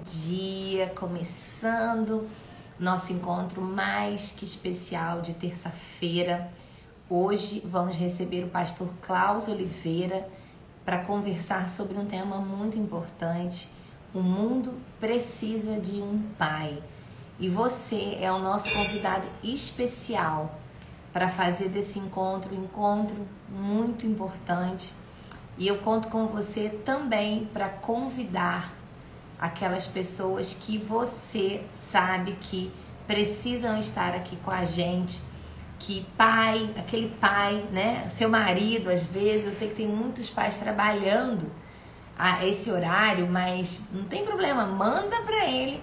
dia, começando nosso encontro mais que especial de terça-feira. Hoje vamos receber o pastor Klaus Oliveira para conversar sobre um tema muito importante. O mundo precisa de um pai. E você é o nosso convidado especial para fazer desse encontro um encontro muito importante. E eu conto com você também para convidar aquelas pessoas que você sabe que precisam estar aqui com a gente, que pai, aquele pai, né, seu marido, às vezes, eu sei que tem muitos pais trabalhando a esse horário, mas não tem problema, manda para ele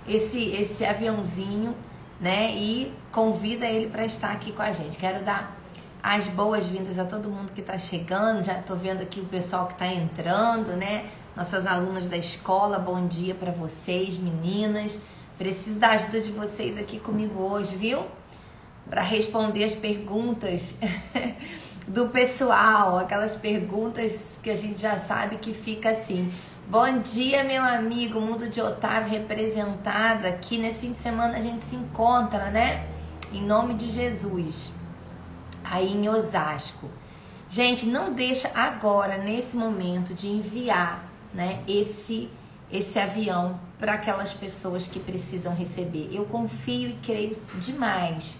esse aviãozinho, né, e convida ele para estar aqui com a gente. Quero dar as boas-vindas a todo mundo que está chegando, já estou vendo aqui o pessoal que está entrando, né, nossas alunas da escola, bom dia para vocês, meninas. Preciso da ajuda de vocês aqui comigo hoje, viu? Para responder as perguntas do pessoal, aquelas perguntas que a gente já sabe que fica assim. Bom dia, meu amigo, Mundo de Otávio representado aqui. Nesse fim de semana a gente se encontra, né? Em nome de Jesus, aí em Osasco. Gente, não deixa agora, nesse momento, de enviar, né, esse avião para aquelas pessoas que precisam receber. Eu confio e creio demais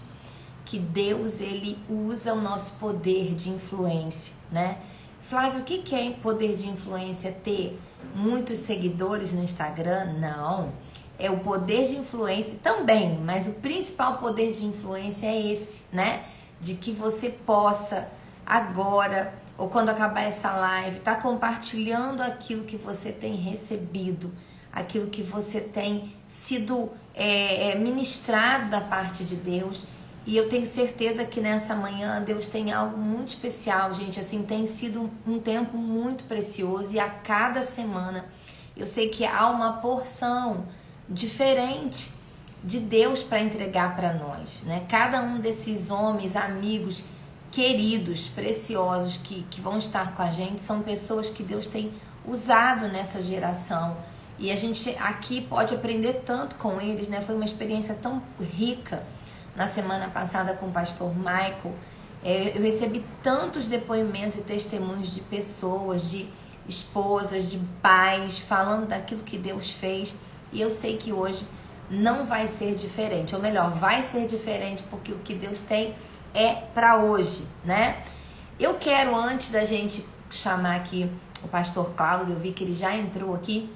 que Deus, ele usa o nosso poder de influência, né? Flávio, o que é poder de influência? Ter muitos seguidores no Instagram? Não. É o poder de influência também, mas o principal poder de influência é esse, né? De que você possa agora, ou quando acabar essa live, tá compartilhando aquilo que você tem recebido, aquilo que você tem sido ministrado da parte de Deus. E eu tenho certeza que nessa manhã Deus tem algo muito especial, gente. Assim, tem sido um tempo muito precioso e a cada semana eu sei que há uma porção diferente de Deus para entregar para nós, né? Cada um desses homens, amigos, queridos, preciosos que vão estar com a gente são pessoas que Deus tem usado nessa geração. E a gente aqui pode aprender tanto com eles, né? Foi uma experiência tão rica na semana passada com o pastor Michael. Eu recebi tantos depoimentos e testemunhos de pessoas, de esposas, de pais, falando daquilo que Deus fez. E eu sei que hoje não vai ser diferente. Ou melhor, vai ser diferente porque o que Deus tem é para hoje, né? Eu quero, antes da gente chamar aqui o pastor Klaus, eu vi que ele já entrou aqui,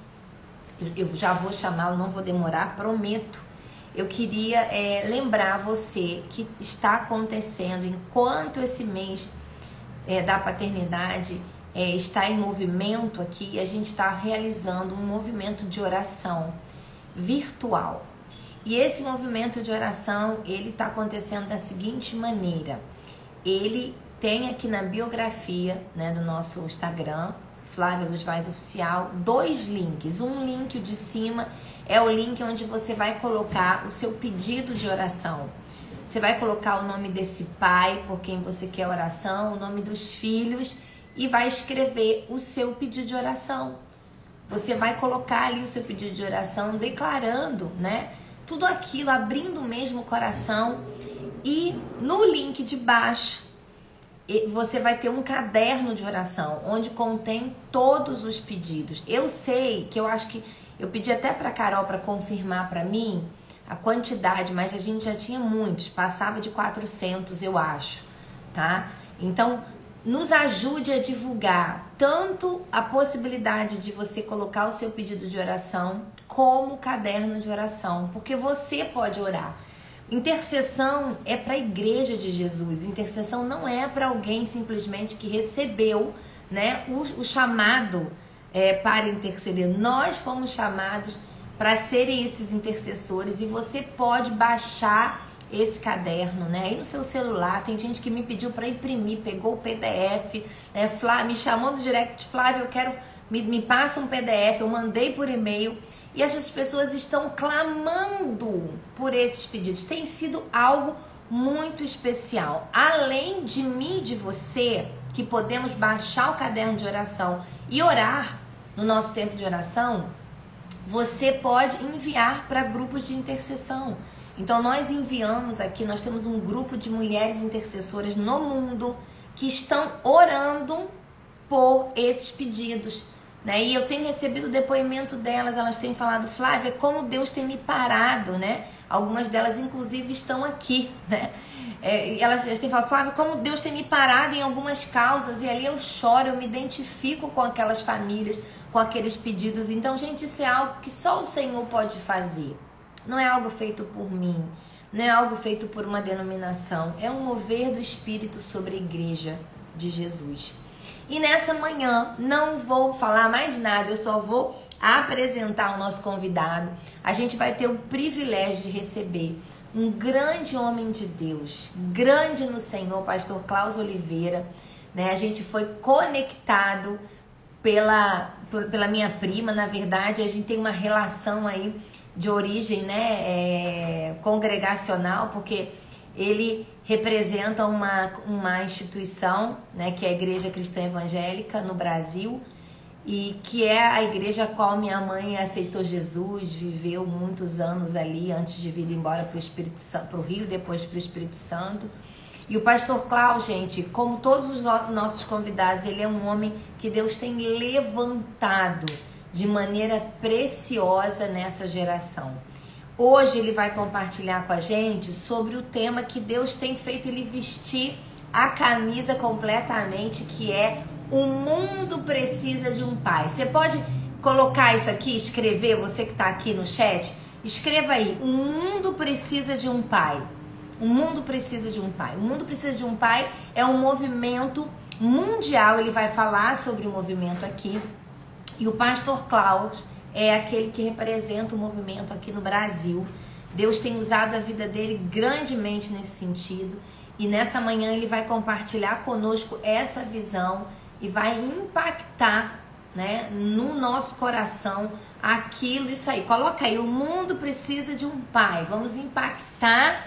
eu já vou chamá-lo, não vou demorar, prometo. Eu queria lembrar você que está acontecendo, enquanto esse mês da paternidade está em movimento aqui, a gente está realizando um movimento de oração virtual. E esse movimento de oração, ele está acontecendo da seguinte maneira. Ele tem aqui na biografia, né, do nosso Instagram, Flávia Luz Vaz Oficial, 2 links. Um link de cima é o link onde você vai colocar o seu pedido de oração. Você vai colocar o nome desse pai por quem você quer oração, o nome dos filhos e vai escrever o seu pedido de oração. Você vai colocar ali o seu pedido de oração declarando, né, tudo aquilo, abrindo mesmo o coração. E no link de baixo você vai ter um caderno de oração onde contém todos os pedidos. Eu sei que eu pedi até para Carol para confirmar para mim a quantidade, mas a gente já tinha muitos, passava de 400, eu acho, tá? Então, nos ajude a divulgar tanto a possibilidade de você colocar o seu pedido de oração como o caderno de oração, porque você pode orar. Intercessão é para a igreja de Jesus. Intercessão não é para alguém simplesmente que recebeu, né, o chamado para interceder. Nós fomos chamados para serem esses intercessores e você pode baixar esse caderno, né, aí no seu celular. Tem gente que me pediu para imprimir, pegou o PDF, né, me chamou no direct, Flávia, eu quero, me passa um PDF, eu mandei por e-mail. E essas pessoas estão clamando por esses pedidos. Tem sido algo muito especial. Além de mim e de você, que podemos baixar o caderno de oração e orar no nosso tempo de oração, você pode enviar para grupos de intercessão. Então nós enviamos aqui, nós temos um grupo de mulheres intercessoras no mundo que estão orando por esses pedidos, né? E eu tenho recebido o depoimento delas, elas têm falado: Flávia, como Deus tem me parado, né? Algumas delas inclusive estão aqui, né? Elas têm falado: Flávia, como Deus tem me parado em algumas causas, e ali eu choro, eu me identifico com aquelas famílias, com aqueles pedidos. Então, gente, isso é algo que só o Senhor pode fazer. Não é algo feito por mim, não é algo feito por uma denominação. É um mover do Espírito sobre a igreja de Jesus. E nessa manhã, não vou falar mais nada, eu só vou apresentar o nosso convidado. A gente vai ter o privilégio de receber um grande homem de Deus, grande no Senhor, pastor Klaus Oliveira, né? A gente foi conectado pela minha prima. Na verdade, a gente tem uma relação aí de origem, né, congregacional, porque ele representa uma instituição, né, que é a Igreja Cristã Evangélica no Brasil, e que é a igreja a qual minha mãe aceitou Jesus, viveu muitos anos ali antes de vir embora para o Rio, depois para o Espírito Santo. E o pastor Klaus, gente, como todos os nossos convidados, ele é um homem que Deus tem levantado de maneira preciosa nessa geração. Hoje ele vai compartilhar com a gente sobre o tema que Deus tem feito ele vestir a camisa completamente, que é: o mundo precisa de um pai. Você pode colocar isso aqui, escrever, você que está aqui no chat, escreva aí: o mundo precisa de um pai. O mundo precisa de um pai. O mundo precisa de um pai é um movimento mundial. Ele vai falar sobre o movimento aqui. E o pastor Klaus é aquele que representa o movimento aqui no Brasil. Deus tem usado a vida dele grandemente nesse sentido. E nessa manhã ele vai compartilhar conosco essa visão e vai impactar, né, no nosso coração aquilo, isso aí. Coloca aí: o mundo precisa de um pai. Vamos impactar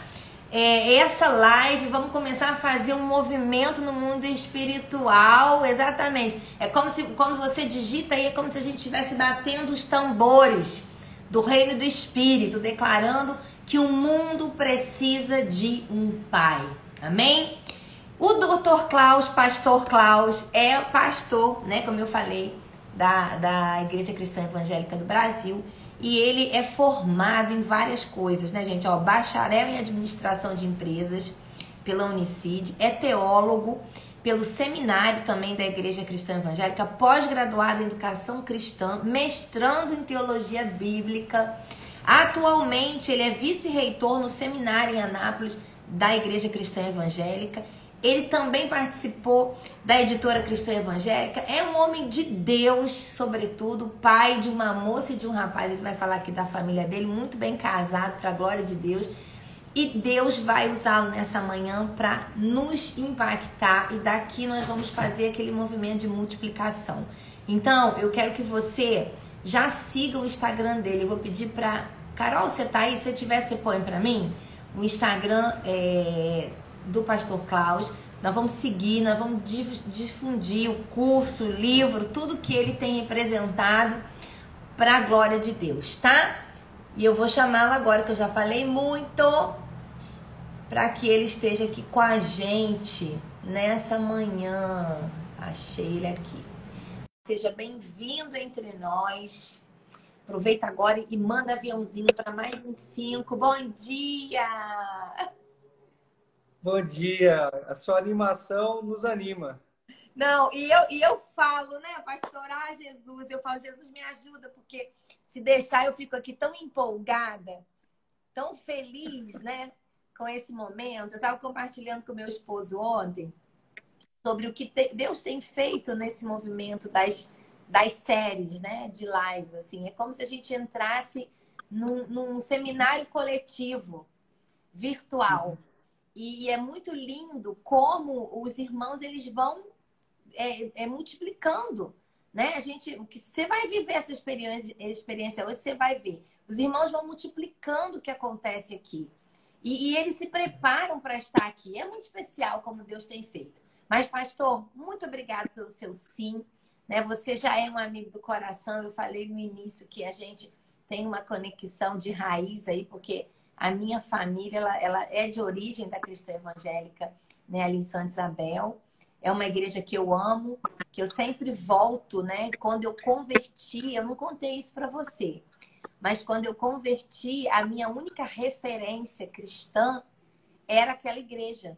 essa live, vamos começar a fazer um movimento no mundo espiritual. Exatamente. É como se, quando você digita aí, é como se a gente estivesse batendo os tambores do reino do Espírito, declarando que o mundo precisa de um pai. Amém? O Dr. Klaus, pastor Klaus, é pastor, né, como eu falei, da Igreja Cristã Evangélica do Brasil. E ele é formado em várias coisas, né, gente? Ó, bacharel em administração de empresas pela Unicid, é teólogo pelo seminário também da Igreja Cristã Evangélica, pós-graduado em educação cristã, mestrando em teologia bíblica. Atualmente ele é vice-reitor no seminário em Anápolis da Igreja Cristã Evangélica. Ele também participou da Editora Cristã Evangélica. É um homem de Deus, sobretudo, pai de uma moça e de um rapaz. Ele vai falar aqui da família dele, muito bem casado, para a glória de Deus. E Deus vai usá-lo nessa manhã para nos impactar. E daqui nós vamos fazer aquele movimento de multiplicação. Então, eu quero que você já siga o Instagram dele. Eu vou pedir para... Carol, você tá aí? Se tiver, você põe para mim. O Instagram do pastor Klaus. Nós vamos seguir, nós vamos difundir o curso, o livro, tudo que ele tem representado para a glória de Deus, tá? E eu vou chamá-lo agora, que eu já falei muito, para que ele esteja aqui com a gente nessa manhã. Achei ele aqui. Seja bem-vindo entre nós. Aproveita agora e manda aviãozinho para mais uns 5. Bom dia! Bom dia, a sua animação nos anima. Não, e eu falo, né, pastorar Jesus, eu falo: Jesus, me ajuda, porque se deixar eu fico aqui tão empolgada, tão feliz, né, com esse momento. Eu estava compartilhando com meu esposo ontem sobre o que Deus tem feito nesse movimento das séries, né, de lives, assim. É como se a gente entrasse num seminário coletivo virtual. E é muito lindo como os irmãos, eles vão multiplicando, né? O que você vai viver essa experiência hoje, você vai ver. Os irmãos vão multiplicando o que acontece aqui. E eles se preparam para estar aqui. É muito especial como Deus tem feito. Mas, pastor, muito obrigado pelo seu sim, né? Você já é um amigo do coração. Eu falei no início que a gente tem uma conexão de raiz aí, porque a minha família, ela é de origem da cristã evangélica, né, ali em Santa Isabel. É uma igreja que eu amo, que eu sempre volto, né? Quando eu converti, eu não contei isso para você, mas quando eu converti, a minha única referência cristã era aquela igreja,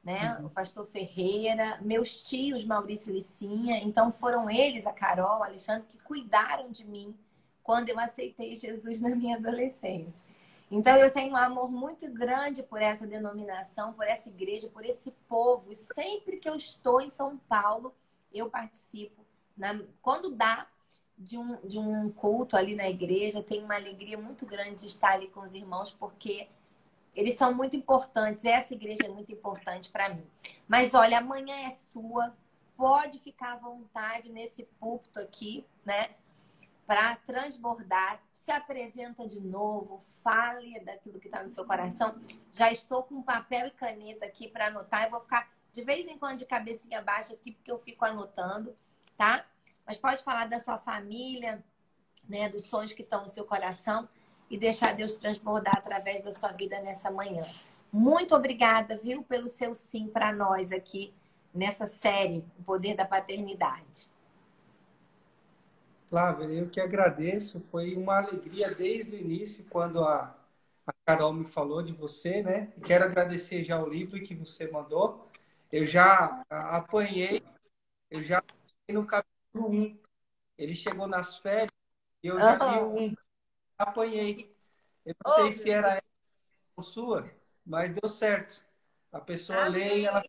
né? O pastor Ferreira, meus tios Maurício e Licinha, então foram eles, a Carol, o Alexandre, que cuidaram de mim quando eu aceitei Jesus na minha adolescência. Então eu tenho um amor muito grande por essa denominação, por essa igreja, por esse povo. E sempre que eu estou em São Paulo, eu participo. Quando dá de um culto ali na igreja, tenho uma alegria muito grande de estar ali com os irmãos, porque eles são muito importantes. Essa igreja é muito importante para mim. Mas olha, amanhã é sua. Pode ficar à vontade nesse púlpito aqui, né? Para transbordar. Se apresenta de novo. Fale daquilo que está no seu coração. Já estou com papel e caneta aqui para anotar. Eu vou ficar de vez em quando de cabecinha baixa aqui, porque eu fico anotando, tá? Mas pode falar da sua família, né? Dos sonhos que estão no seu coração. E deixar Deus transbordar através da sua vida nessa manhã. Muito obrigada, viu, pelo seu sim para nós aqui nessa série, O Poder da Paternidade. Flávia, eu que agradeço. Foi uma alegria desde o início, quando a Carol me falou de você, né? E quero agradecer já o livro que você mandou. Eu já apanhei, eu já no capítulo 1. Ele chegou nas férias e eu já li o 1. Apanhei. Eu não sei se era a sua, mas deu certo. A pessoa lê e ela...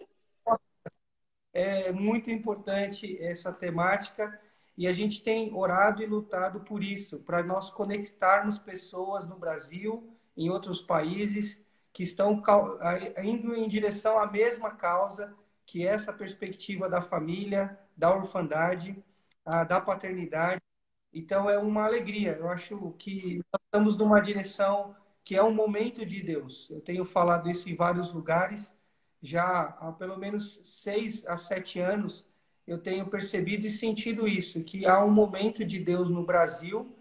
É muito importante essa temática e a gente tem orado e lutado por isso, para nós conectarmos pessoas no Brasil, em outros países, que estão indo em direção à mesma causa, que é essa perspectiva da família, da orfandade, da paternidade. Então é uma alegria. Eu acho que nós estamos numa direção que é um momento de Deus. Eu tenho falado isso em vários lugares. Já há pelo menos 6 a 7 anos eu tenho percebido e sentido isso, que há um momento de Deus no Brasil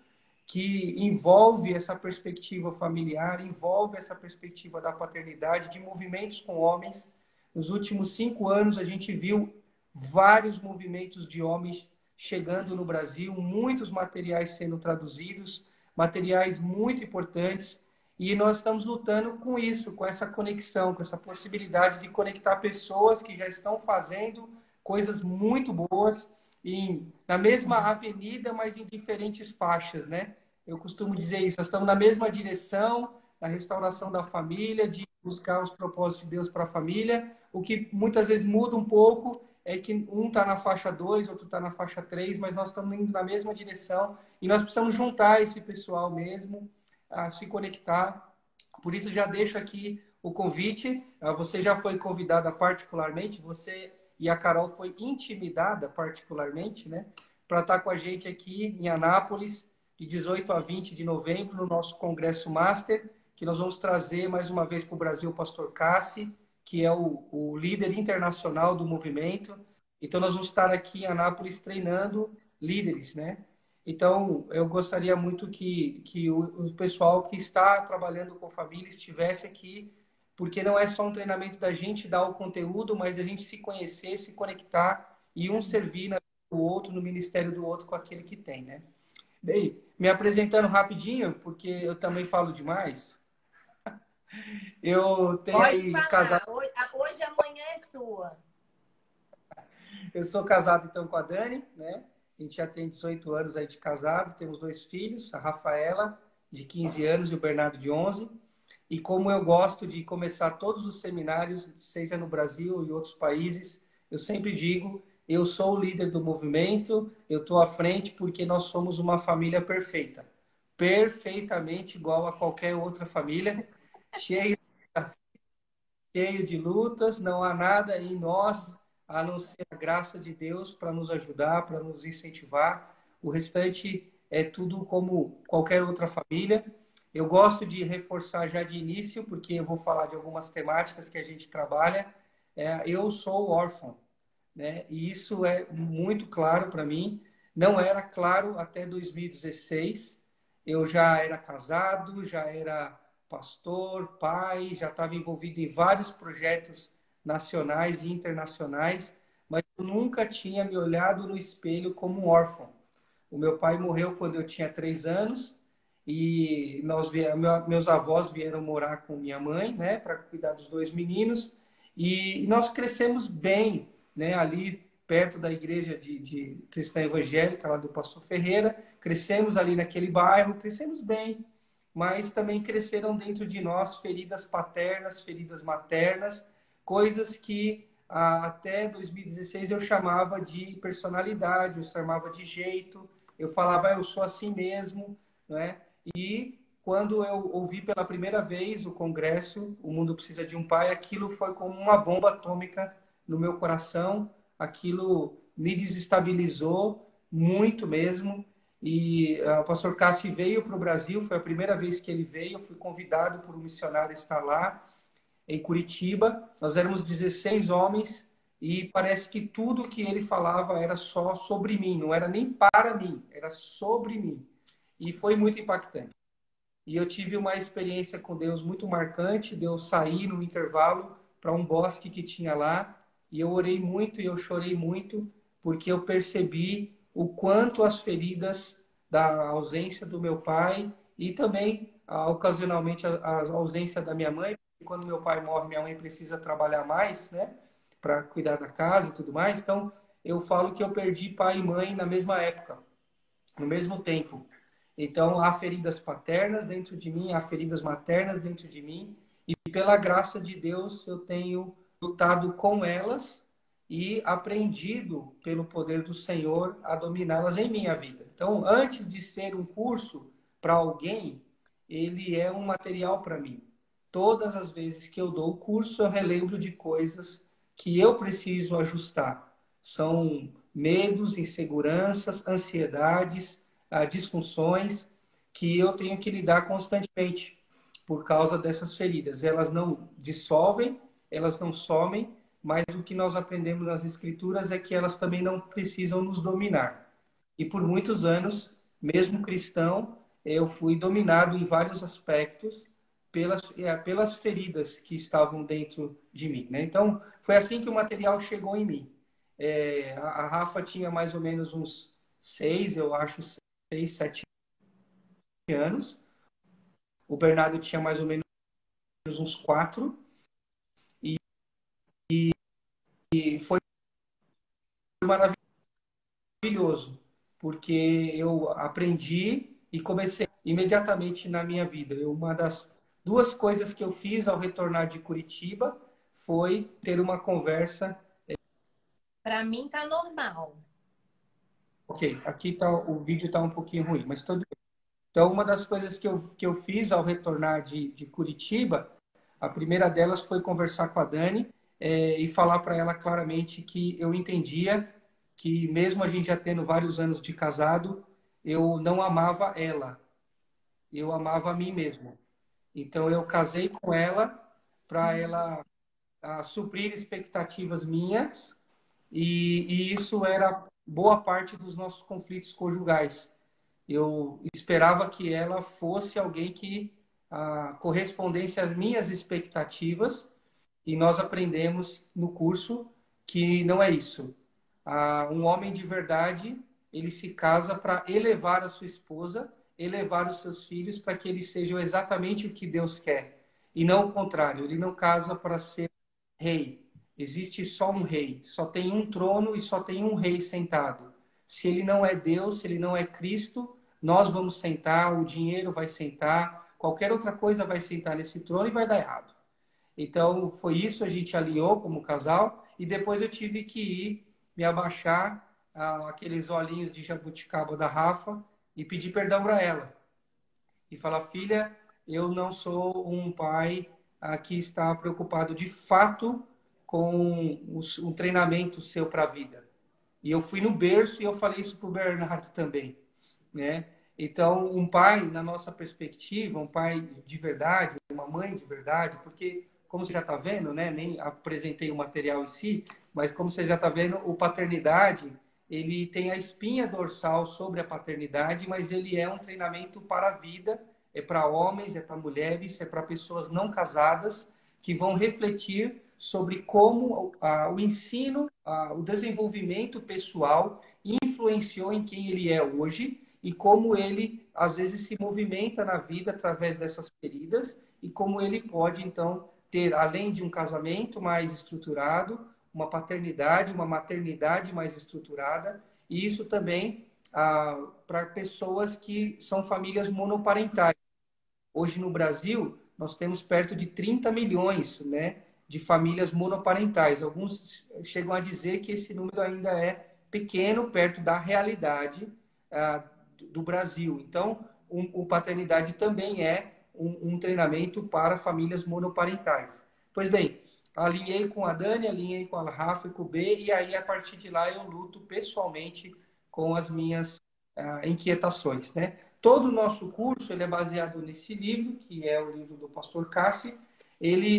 que envolve essa perspectiva familiar, envolve essa perspectiva da paternidade, de movimentos com homens. Nos últimos 5 anos, a gente viu vários movimentos de homens chegando no Brasil, muitos materiais sendo traduzidos, materiais muito importantes, e nós estamos lutando com isso, com essa conexão, com essa possibilidade de conectar pessoas que já estão fazendo coisas muito boas na mesma avenida, mas em diferentes faixas, né? Eu costumo dizer isso, nós estamos na mesma direção, na restauração da família, de buscar os propósitos de Deus para a família. O que muitas vezes muda um pouco é que um está na faixa 2, outro está na faixa 3, mas nós estamos indo na mesma direção e nós precisamos juntar esse pessoal mesmo, a se conectar. Por isso, já deixo aqui o convite. Você já foi convidada particularmente, você e a Carol foi intimidada particularmente, né, para estar com a gente aqui em Anápolis, de 18 a 20 de novembro, no nosso Congresso Master, que nós vamos trazer mais uma vez para o Brasil o pastor Cassi, que é o líder internacional do movimento. Então, nós vamos estar aqui em Anápolis treinando líderes, né? Então, eu gostaria muito que o pessoal que está trabalhando com família estivesse aqui, porque não é só um treinamento da gente dar o conteúdo, mas a gente se conhecer, se conectar e um servir no outro, no ministério do outro com aquele que tem, né? Bem, me apresentando rapidinho, porque eu também falo demais. Eu tenho Pode aí falar. casado. Hoje, amanhã é sua. Eu sou casado então com a Dani, né? A gente já tem 18 anos aí de casado, temos 2 filhos, a Rafaela, de 15 anos, e o Bernardo, de 11. E como eu gosto de começar todos os seminários, seja no Brasil e outros países, eu sempre digo, eu sou o líder do movimento, eu estou à frente porque nós somos uma família perfeita. Perfeitamente igual a qualquer outra família, cheio de lutas, não há nada em nós a não ser a graça de Deus para nos ajudar, para nos incentivar. O restante é tudo como qualquer outra família. Eu gosto de reforçar já de início, porque eu vou falar de algumas temáticas que a gente trabalha. Eu sou órfão, né? E isso é muito claro para mim. Não era claro até 2016. eu já era casado, já era pastor, pai, já estava envolvido em vários projetos nacionais e internacionais, mas eu nunca tinha me olhado no espelho como um órfão. O meu pai morreu quando eu tinha 3 anos e meus avós vieram morar com minha mãe, né, para cuidar dos 2 meninos. E nós crescemos bem, né, ali perto da igreja de cristã evangélica, lá do Pastor Ferreira. Crescemos ali naquele bairro, crescemos bem, mas também cresceram dentro de nós feridas paternas, feridas maternas, coisas que até 2016 eu chamava de personalidade, eu chamava de jeito, eu falava, eu sou assim mesmo, né? E quando eu ouvi pela primeira vez o congresso, O Mundo Precisa de um Pai, aquilo foi como uma bomba atômica no meu coração, aquilo me desestabilizou muito mesmo. E o pastor Cassi veio para o Brasil, foi a primeira vez que ele veio, eu fui convidado por um missionário a estar lá, em Curitiba. Nós éramos 16 homens e parece que tudo que ele falava era só sobre mim, não era nem para mim, era sobre mim. E foi muito impactante. E eu tive uma experiência com Deus muito marcante, de eu sair no intervalo para um bosque que tinha lá, e eu orei muito e eu chorei muito, porque eu percebi o quanto as feridas da ausência do meu pai e também, ocasionalmente, a ausência da minha mãe, porque quando meu pai morre, minha mãe precisa trabalhar mais, né, para cuidar da casa e tudo mais. Então, eu falo que eu perdi pai e mãe na mesma época, no mesmo tempo. Então, há feridas paternas dentro de mim, há feridas maternas dentro de mim, e pela graça de Deus eu tenho lutado com elas e aprendido pelo poder do Senhor a dominá-las em minha vida. Então, antes de ser um curso para alguém, ele é um material para mim. Todas as vezes que eu dou o curso, eu relembro de coisas que eu preciso ajustar. São medos, inseguranças, ansiedades, disfunções que eu tenho que lidar constantemente por causa dessas feridas. Elas não dissolvem, elas não somem, mas o que nós aprendemos nas Escrituras é que elas também não precisam nos dominar. E por muitos anos, mesmo cristão, eu fui dominado em vários aspectos pelas feridas que estavam dentro de mim, né? Então, foi assim que o material chegou em mim. A Rafa tinha mais ou menos uns 6, eu acho, 6, 7 anos. O Bernardo tinha mais ou menos uns 4. E, e foi maravilhoso, porque eu aprendi e comecei imediatamente na minha vida. Uma das 2 coisas que eu fiz ao retornar de Curitiba foi ter uma conversa. Para mim tá normal. Ok, aqui tá, o vídeo está um pouquinho ruim, mas tudo bem. Então, uma das coisas que eu fiz ao retornar de Curitiba, a primeira delas foi conversar com a Dani e falar para ela claramente que eu entendia que, mesmo a gente já tendo vários anos de casado, eu não amava ela, eu amava a mim mesmo. Então, eu casei com ela para ela suprir expectativas minhas e isso era boa parte dos nossos conflitos conjugais. Eu esperava que ela fosse alguém que correspondesse às minhas expectativas e nós aprendemos no curso que não é isso. Um homem de verdade, ele se casa para elevar a sua esposa, elevar os seus filhos para que eles sejam exatamente o que Deus quer. E não o contrário, ele não casa para ser rei. Existe só um rei, só tem um trono e só tem um rei sentado. Se ele não é Deus, se ele não é Cristo, nós vamos sentar, o dinheiro vai sentar, qualquer outra coisa vai sentar nesse trono e vai dar errado. Então, foi isso, a gente alinhou como casal, e depois eu tive que ir me abaixar aqueles olhinhos de jabuticaba da Rafa e pedir perdão para ela. E falar, filha, eu não sou um pai que está preocupado de fato com um treinamento seu para a vida. E eu fui no berço e eu falei isso para o Bernardo também, né? Então, um pai, na nossa perspectiva, um pai de verdade, uma mãe de verdade, porque, como você já está vendo, né? Nem apresentei o material em si, mas como você já está vendo, o paternidade ele tem a espinha dorsal sobre a paternidade, mas ele é um treinamento para a vida, é para homens, é para mulheres, é para pessoas não casadas, que vão refletir sobre como o ensino, o desenvolvimento pessoal influenciou em quem ele é hoje e como ele, às vezes, se movimenta na vida através dessas feridas e como ele pode, então, ter, além de um casamento mais estruturado, uma paternidade, uma maternidade mais estruturada, e isso também para pessoas que são famílias monoparentais. Hoje no Brasil, nós temos perto de 30 milhões, né, de famílias monoparentais. Alguns chegam a dizer que esse número ainda é pequeno perto da realidade do Brasil. Então, o paternidade também é um treinamento para famílias monoparentais. Pois bem, alinhei com a Dani, alinhei com a Rafa e com o B, e aí a partir de lá eu luto pessoalmente com as minhas inquietações, né? Todo o nosso curso ele é baseado nesse livro, que é o livro do Pastor Cassi.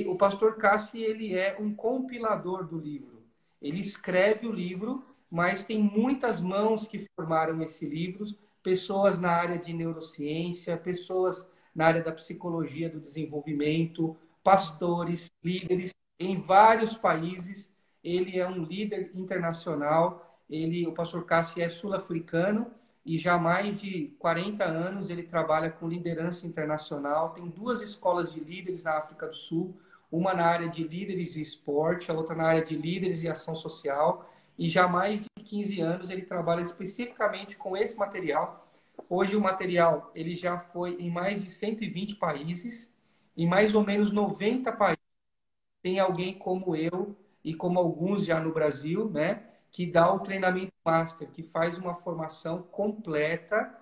O Pastor Cassi ele é um compilador do livro. Ele escreve o livro, mas tem muitas mãos que formaram esse livro, pessoas na área de neurociência, pessoas na área da psicologia do desenvolvimento, pastores, líderes em vários países. Ele é um líder internacional. O Pastor Cassi é sul-africano e já há mais de 40 anos ele trabalha com liderança internacional. Tem 2 escolas de líderes na África do Sul, uma na área de líderes e esporte, a outra na área de líderes e ação social. E já há mais de 15 anos ele trabalha especificamente com esse material. Hoje o material ele já foi em mais de 120 países, em mais ou menos 90 países. Tem alguém como eu e como alguns já no Brasil, né, que dá o treinamento master, que faz uma formação completa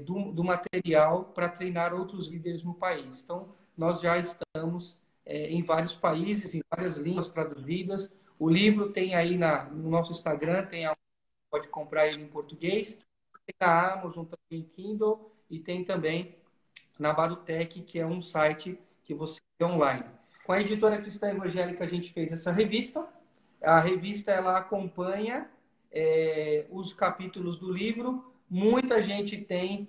do material para treinar outros líderes no país. Então, nós já estamos em vários países, em várias línguas traduzidas. O livro tem aí no nosso Instagram, pode comprar ele em português. Tem na Amazon também, Kindle, e tem também na Barutec, que é um site que você vê online. Com a editora Cristã Evangélica, a gente fez essa revista. A revista ela acompanha os capítulos do livro. Muita gente tem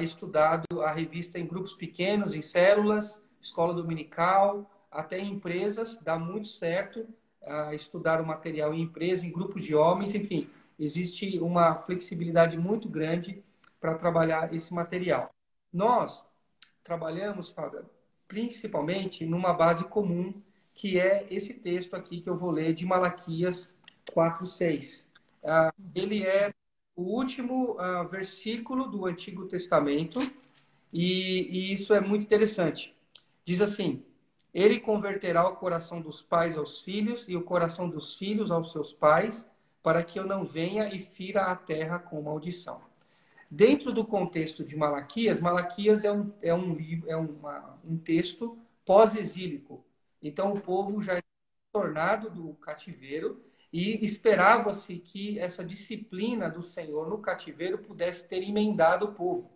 estudado a revista em grupos pequenos, em células, escola dominical, até em empresas. Dá muito certo estudar o material em empresa, em grupos de homens, enfim. Existe uma flexibilidade muito grande para trabalhar esse material. Nós trabalhamos, Fábio, principalmente numa base comum, que é esse texto aqui que eu vou ler de Malaquias 4:6. Ele é o último versículo do Antigo Testamento e isso é muito interessante. Diz assim: Ele converterá o coração dos pais aos filhos e o coração dos filhos aos seus pais, para que eu não venha e fira a terra com maldição. Dentro do contexto de Malaquias, Malaquias é um livro, um texto pós-exílico. Então o povo já é tornado do cativeiro e esperava-se que essa disciplina do Senhor no cativeiro pudesse ter emendado o povo.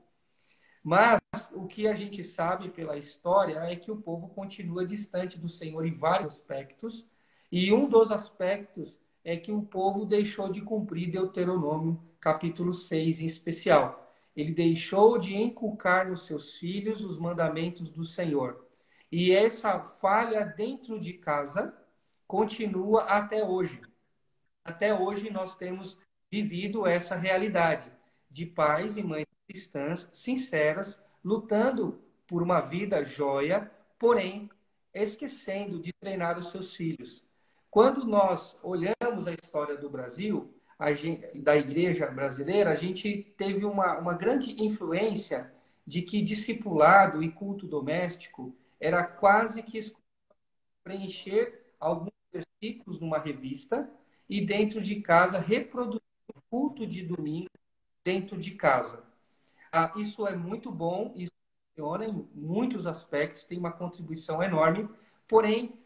Mas o que a gente sabe pela história é que o povo continua distante do Senhor em vários aspectos, e um dos aspectos é que o povo deixou de cumprir Deuteronômio capítulo 6 em especial. Ele deixou de inculcar nos seus filhos os mandamentos do Senhor. E essa falha dentro de casa continua até hoje. Até hoje nós temos vivido essa realidade de pais e mães cristãs sinceras, lutando por uma vida jóia, porém esquecendo de treinar os seus filhos. Quando nós olhamos a história do Brasil, da igreja brasileira, a gente teve uma grande influência de que discipulado e culto doméstico era quase que preencher alguns versículos numa revista e dentro de casa reproduzir o culto de domingo dentro de casa. Isso é muito bom, isso funciona em muitos aspectos, tem uma contribuição enorme, porém,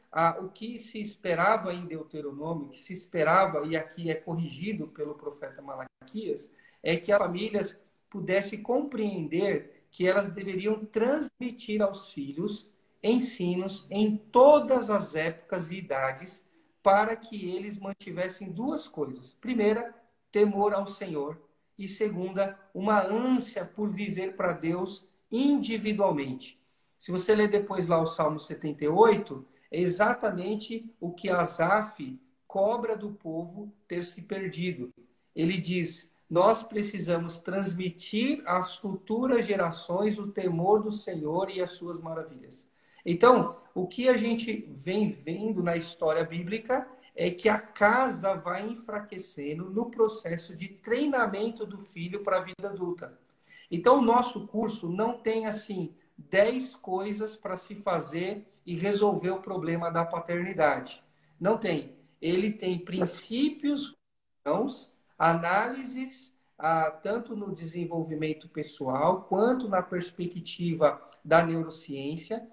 o que se esperava em Deuteronômio, que se esperava, e aqui é corrigido pelo profeta Malaquias, é que as famílias pudessem compreender que elas deveriam transmitir aos filhos ensinos em todas as épocas e idades para que eles mantivessem 2 coisas. Primeira, temor ao Senhor. E segunda, uma ânsia por viver para Deus individualmente. Se você ler depois lá o Salmo 78, é exatamente o que Asaf cobra do povo ter se perdido. Ele diz: nós precisamos transmitir às futuras gerações o temor do Senhor e as suas maravilhas. Então, o que a gente vem vendo na história bíblica é que a casa vai enfraquecendo no processo de treinamento do filho para a vida adulta. Então, o nosso curso não tem, assim, 10 coisas para se fazer e resolver o problema da paternidade. Não tem. Ele tem princípios, análises, tanto no desenvolvimento pessoal, quanto na perspectiva da neurociência,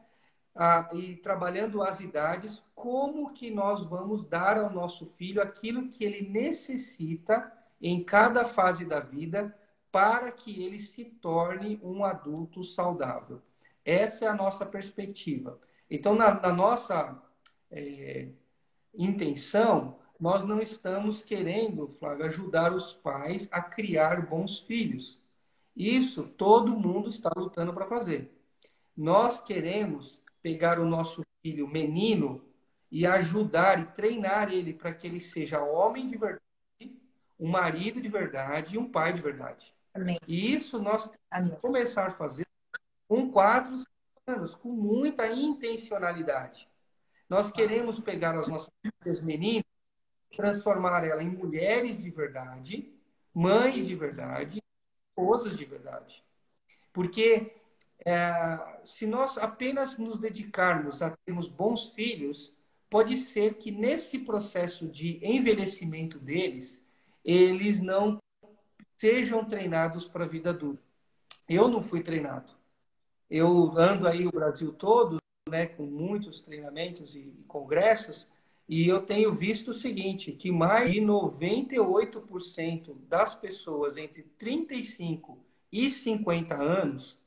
e trabalhando as idades, como que nós vamos dar ao nosso filho aquilo que ele necessita em cada fase da vida para que ele se torne um adulto saudável. Essa é a nossa perspectiva. Então, na nossa intenção, nós não estamos querendo, Flávio, ajudar os pais a criar bons filhos. Isso todo mundo está lutando para fazer. Nós queremos pegar o nosso filho menino e ajudar e treinar ele para que ele seja homem de verdade, um marido de verdade e um pai de verdade. Amém. E isso nós temos Amém. que começar a fazer com 4 anos, com muita intencionalidade. Nós queremos pegar as nossas filhas meninas, transformar elas em mulheres de verdade, mães de verdade, esposas de verdade. Porque se nós apenas nos dedicarmos a termos bons filhos, pode ser que nesse processo de envelhecimento deles, eles não sejam treinados para a vida adulta. Eu não fui treinado. Eu ando aí o Brasil todo, né, com muitos treinamentos e congressos, e eu tenho visto o seguinte, que mais de 98% das pessoas entre 35 e 50 anos,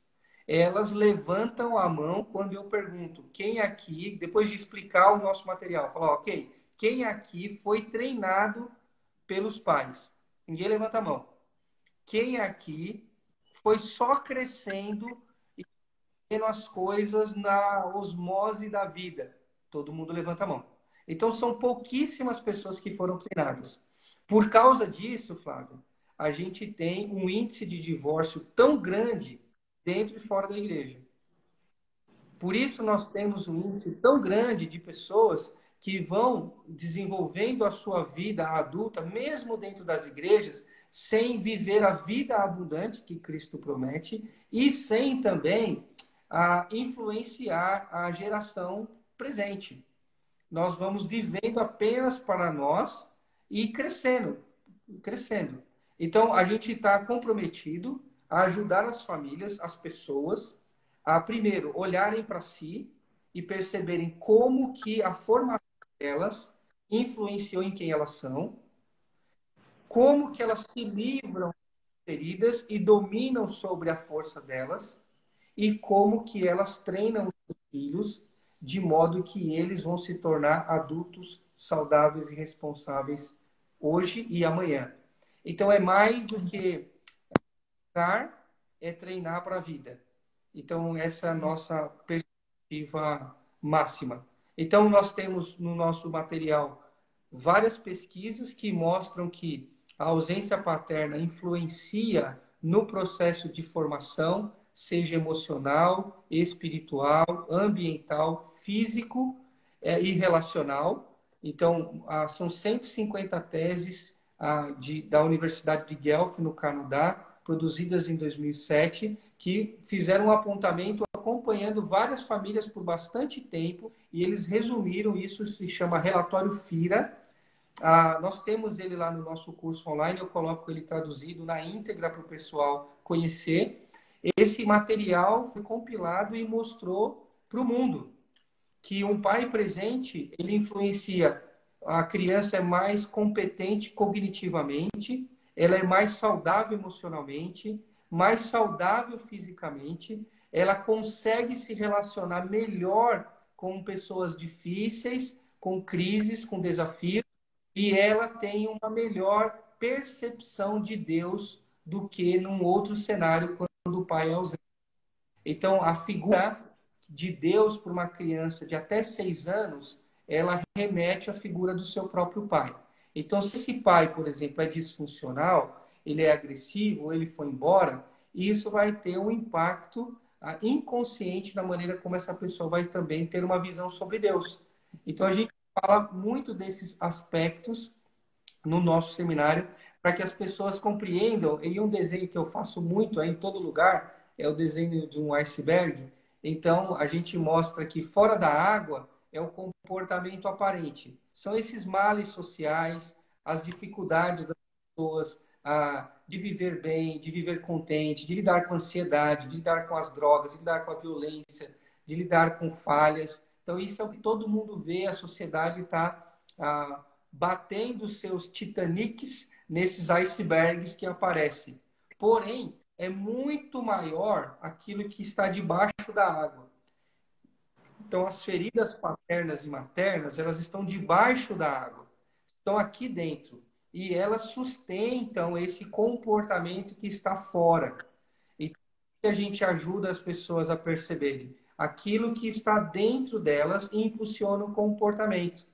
elas levantam a mão quando eu pergunto quem aqui, depois de explicar o nosso material, falar, ok, quem aqui foi treinado pelos pais? Ninguém levanta a mão. Quem aqui foi só crescendo e vendo as coisas na osmose da vida? Todo mundo levanta a mão. Então, são pouquíssimas pessoas que foram treinadas. Por causa disso, Flávio, a gente tem um índice de divórcio tão grande dentro e fora da igreja. Por isso, nós temos um índice tão grande de pessoas que vão desenvolvendo a sua vida adulta, mesmo dentro das igrejas, sem viver a vida abundante que Cristo promete e sem também influenciar a geração presente. Nós vamos vivendo apenas para nós e crescendo, crescendo. Então, a gente está comprometido a ajudar as famílias, as pessoas, a, primeiro, olharem para si e perceberem como que a formação delas influenciou em quem elas são, como que elas se livram das feridas e dominam sobre a força delas, e como que elas treinam os seus filhos de modo que eles vão se tornar adultos saudáveis e responsáveis hoje e amanhã. Então, é mais do que treinar para a vida. Então, essa é a nossa perspectiva máxima. Então, nós temos no nosso material várias pesquisas que mostram que a ausência paterna influencia no processo de formação, seja emocional, espiritual, ambiental, físico e relacional. Então, são 150 teses da Universidade de Guelph, no Canadá, produzidas em 2007, que fizeram um apontamento acompanhando várias famílias por bastante tempo, e eles resumiram isso, se chama relatório FIRA. Nós temos ele lá no nosso curso online, eu coloco ele traduzido na íntegra para o pessoal conhecer. Esse material foi compilado e mostrou para o mundo que um pai presente, ele influencia, a criança é mais competente cognitivamente, ela é mais saudável emocionalmente, mais saudável fisicamente, ela consegue se relacionar melhor com pessoas difíceis, com crises, com desafios, e ela tem uma melhor percepção de Deus do que num outro cenário quando o pai é ausente. Então, a figura de Deus para uma criança de até 6 anos, ela remete à figura do seu próprio pai. Então, se esse pai, por exemplo, é disfuncional, ele é agressivo, ele foi embora, isso vai ter um impacto inconsciente na maneira como essa pessoa vai também ter uma visão sobre Deus. Então, a gente fala muito desses aspectos no nosso seminário para que as pessoas compreendam. E um desenho que eu faço muito aí em todo lugar é o desenho de um iceberg. Então, a gente mostra que fora da água é o comportamento aparente. São esses males sociais, as dificuldades das pessoas de viver bem, de viver contente, de lidar com a ansiedade, de lidar com as drogas, de lidar com a violência, de lidar com falhas. Então, isso é o que todo mundo vê, a sociedade está batendo seus titanics nesses icebergs que aparecem. Porém, é muito maior aquilo que está debaixo da água. Então, as feridas paternas e maternas, elas estão debaixo da água. Estão aqui dentro. E elas sustentam esse comportamento que está fora. E a gente ajuda as pessoas a perceberem aquilo que está dentro delas e impulsiona o comportamento.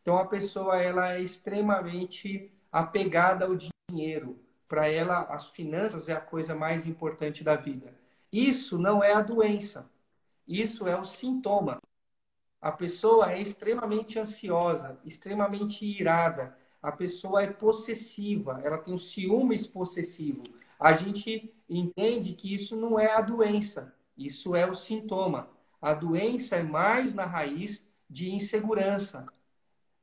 Então, a pessoa ela é extremamente apegada ao dinheiro. Para ela, as finanças é a coisa mais importante da vida. Isso não é a doença. Isso é o sintoma. A pessoa é extremamente ansiosa, extremamente irada. A pessoa é possessiva, ela tem um ciúmes possessivo. A gente entende que isso não é a doença, isso é o sintoma. A doença é mais na raiz de insegurança.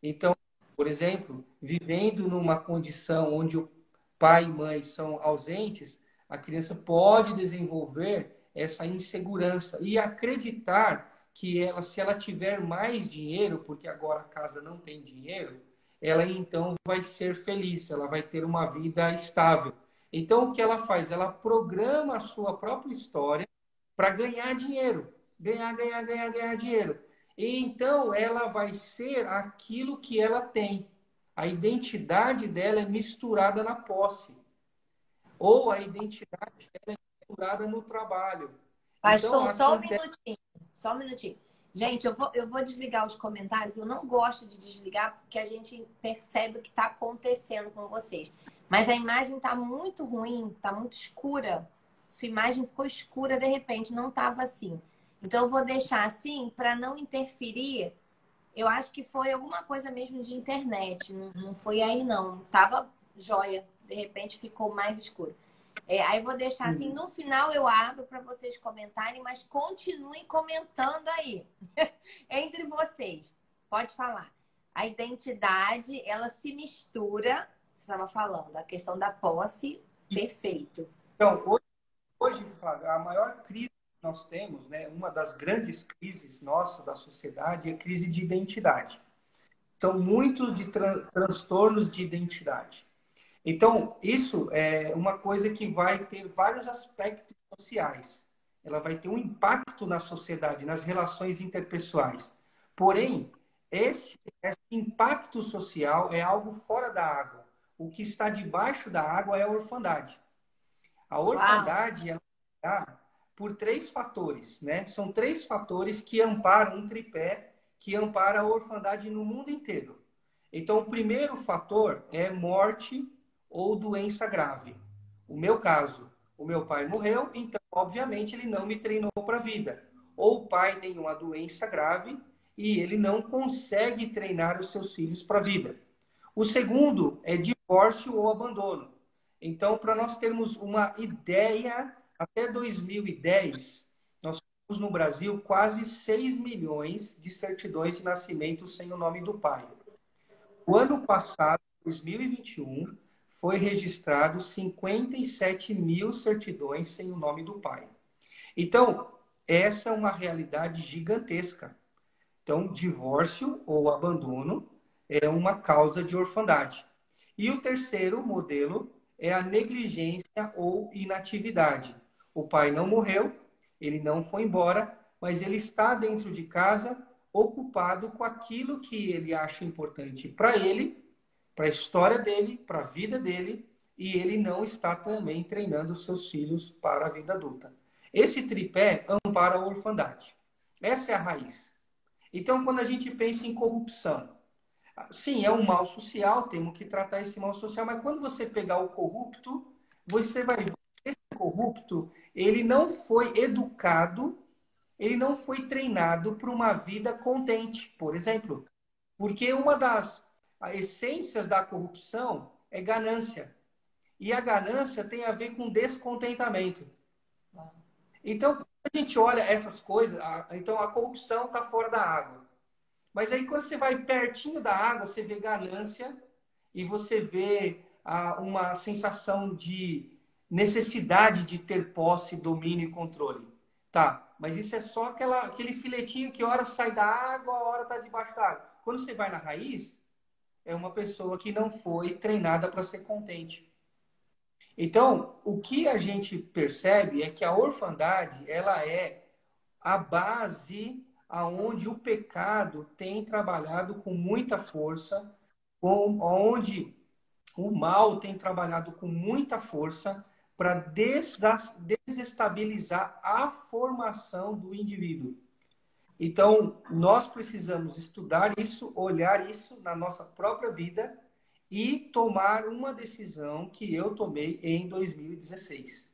Então, por exemplo, vivendo numa condição onde o pai e mãe são ausentes, a criança pode desenvolver essa insegurança e acreditar que ela, se ela tiver mais dinheiro, porque agora a casa não tem dinheiro, ela então vai ser feliz, ela vai ter uma vida estável. Então, o que ela faz? Ela programa a sua própria história para ganhar dinheiro. Ganhar dinheiro. E então ela vai ser aquilo que ela tem. A identidade dela é misturada na posse. Ou a identidade dela é misturada no trabalho. Então, Pastor, só um minutinho. Só um minutinho. Gente, eu vou desligar os comentários. Eu não gosto de desligar porque a gente percebe o que está acontecendo com vocês. Mas a imagem está muito ruim, está muito escura. Sua imagem ficou escura de repente, não estava assim. Então, eu vou deixar assim para não interferir. Eu acho que foi alguma coisa mesmo de internet. Não foi aí, não. Tava jóia. De repente, ficou mais escuro. Aí eu vou deixar assim, no final eu abro para vocês comentarem, mas continuem comentando aí, entre vocês. Pode falar. A identidade, ela se mistura, você estava falando, a questão da posse, perfeito. Então, hoje, Flávio, a maior crise que nós temos, né, uma das grandes crises nossas da sociedade é a crise de identidade. São muitos de transtornos de identidade. Então, isso é uma coisa que vai ter vários aspectos sociais. Ela vai ter um impacto na sociedade, nas relações interpessoais. Porém, esse impacto social é algo fora da água. O que está debaixo da água é a orfandade. A orfandade ela dá por 3 fatores, né? São 3 fatores que amparam um tripé que ampara a orfandade no mundo inteiro. Então, o primeiro fator é morte ou doença grave. O meu caso, o meu pai morreu, então, obviamente, ele não me treinou para a vida. Ou o pai tem uma doença grave e ele não consegue treinar os seus filhos para a vida. O segundo é divórcio ou abandono. Então, para nós termos uma ideia, até 2010, nós temos no Brasil quase 6 milhões de certidões de nascimento sem o nome do pai. O ano passado, 2021, foi registrado 57 mil certidões sem o nome do pai. Então, essa é uma realidade gigantesca. Então, divórcio ou abandono é uma causa de orfandade. E o terceiro modelo é a negligência ou inatividade. O pai não morreu, ele não foi embora, mas ele está dentro de casa ocupado com aquilo que ele acha importante para ele para a história dele, para a vida dele, e ele não está também treinando os seus filhos para a vida adulta. Esse tripé ampara a orfandade. Essa é a raiz. Então, quando a gente pensa em corrupção, sim, é um mal social, temos que tratar esse mal social, mas quando você pegar o corrupto, você vai ver que esse corrupto, ele não foi educado, ele não foi treinado para uma vida contente, por exemplo. Porque uma das essências da corrupção é ganância. E a ganância tem a ver com descontentamento. Então, quando a gente olha essas coisas, então a corrupção está fora da água. Mas aí quando você vai pertinho da água, você vê ganância e você vê uma sensação de necessidade de ter posse, domínio e controle. Tá, mas isso é só aquele filetinho que hora sai da água, a hora está debaixo da água. Quando você vai na raiz, é uma pessoa que não foi treinada para ser contente. Então, o que a gente percebe é que a orfandade, ela é a base aonde o pecado tem trabalhado com muita força, onde o mal tem trabalhado com muita força para desestabilizar a formação do indivíduo. Então, nós precisamos estudar isso, olhar isso na nossa própria vida e tomar uma decisão que eu tomei em 2016.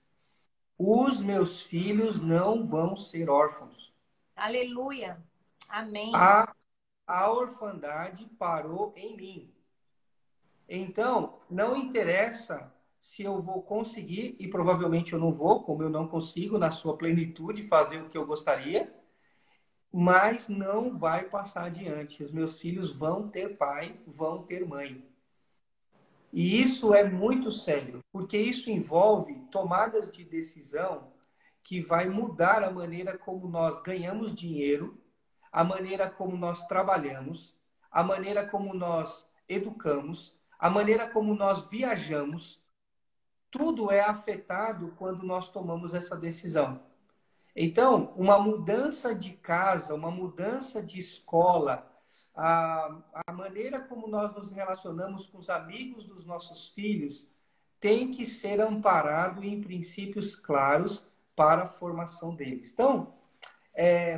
Os meus filhos não vão ser órfãos. Aleluia. Amém. A orfandade parou em mim. Então, não interessa se eu vou conseguir, e provavelmente eu não vou, como eu não consigo, na sua plenitude, fazer o que eu gostaria, mas não vai passar adiante. Os meus filhos vão ter pai, vão ter mãe. E isso é muito sério, porque isso envolve tomadas de decisão que vai mudar a maneira como nós ganhamos dinheiro, a maneira como nós trabalhamos, a maneira como nós educamos, a maneira como nós viajamos. Tudo é afetado quando nós tomamos essa decisão. Então, uma mudança de casa, uma mudança de escola, a maneira como nós nos relacionamos com os amigos dos nossos filhos tem que ser amparado em princípios claros para a formação deles. Então,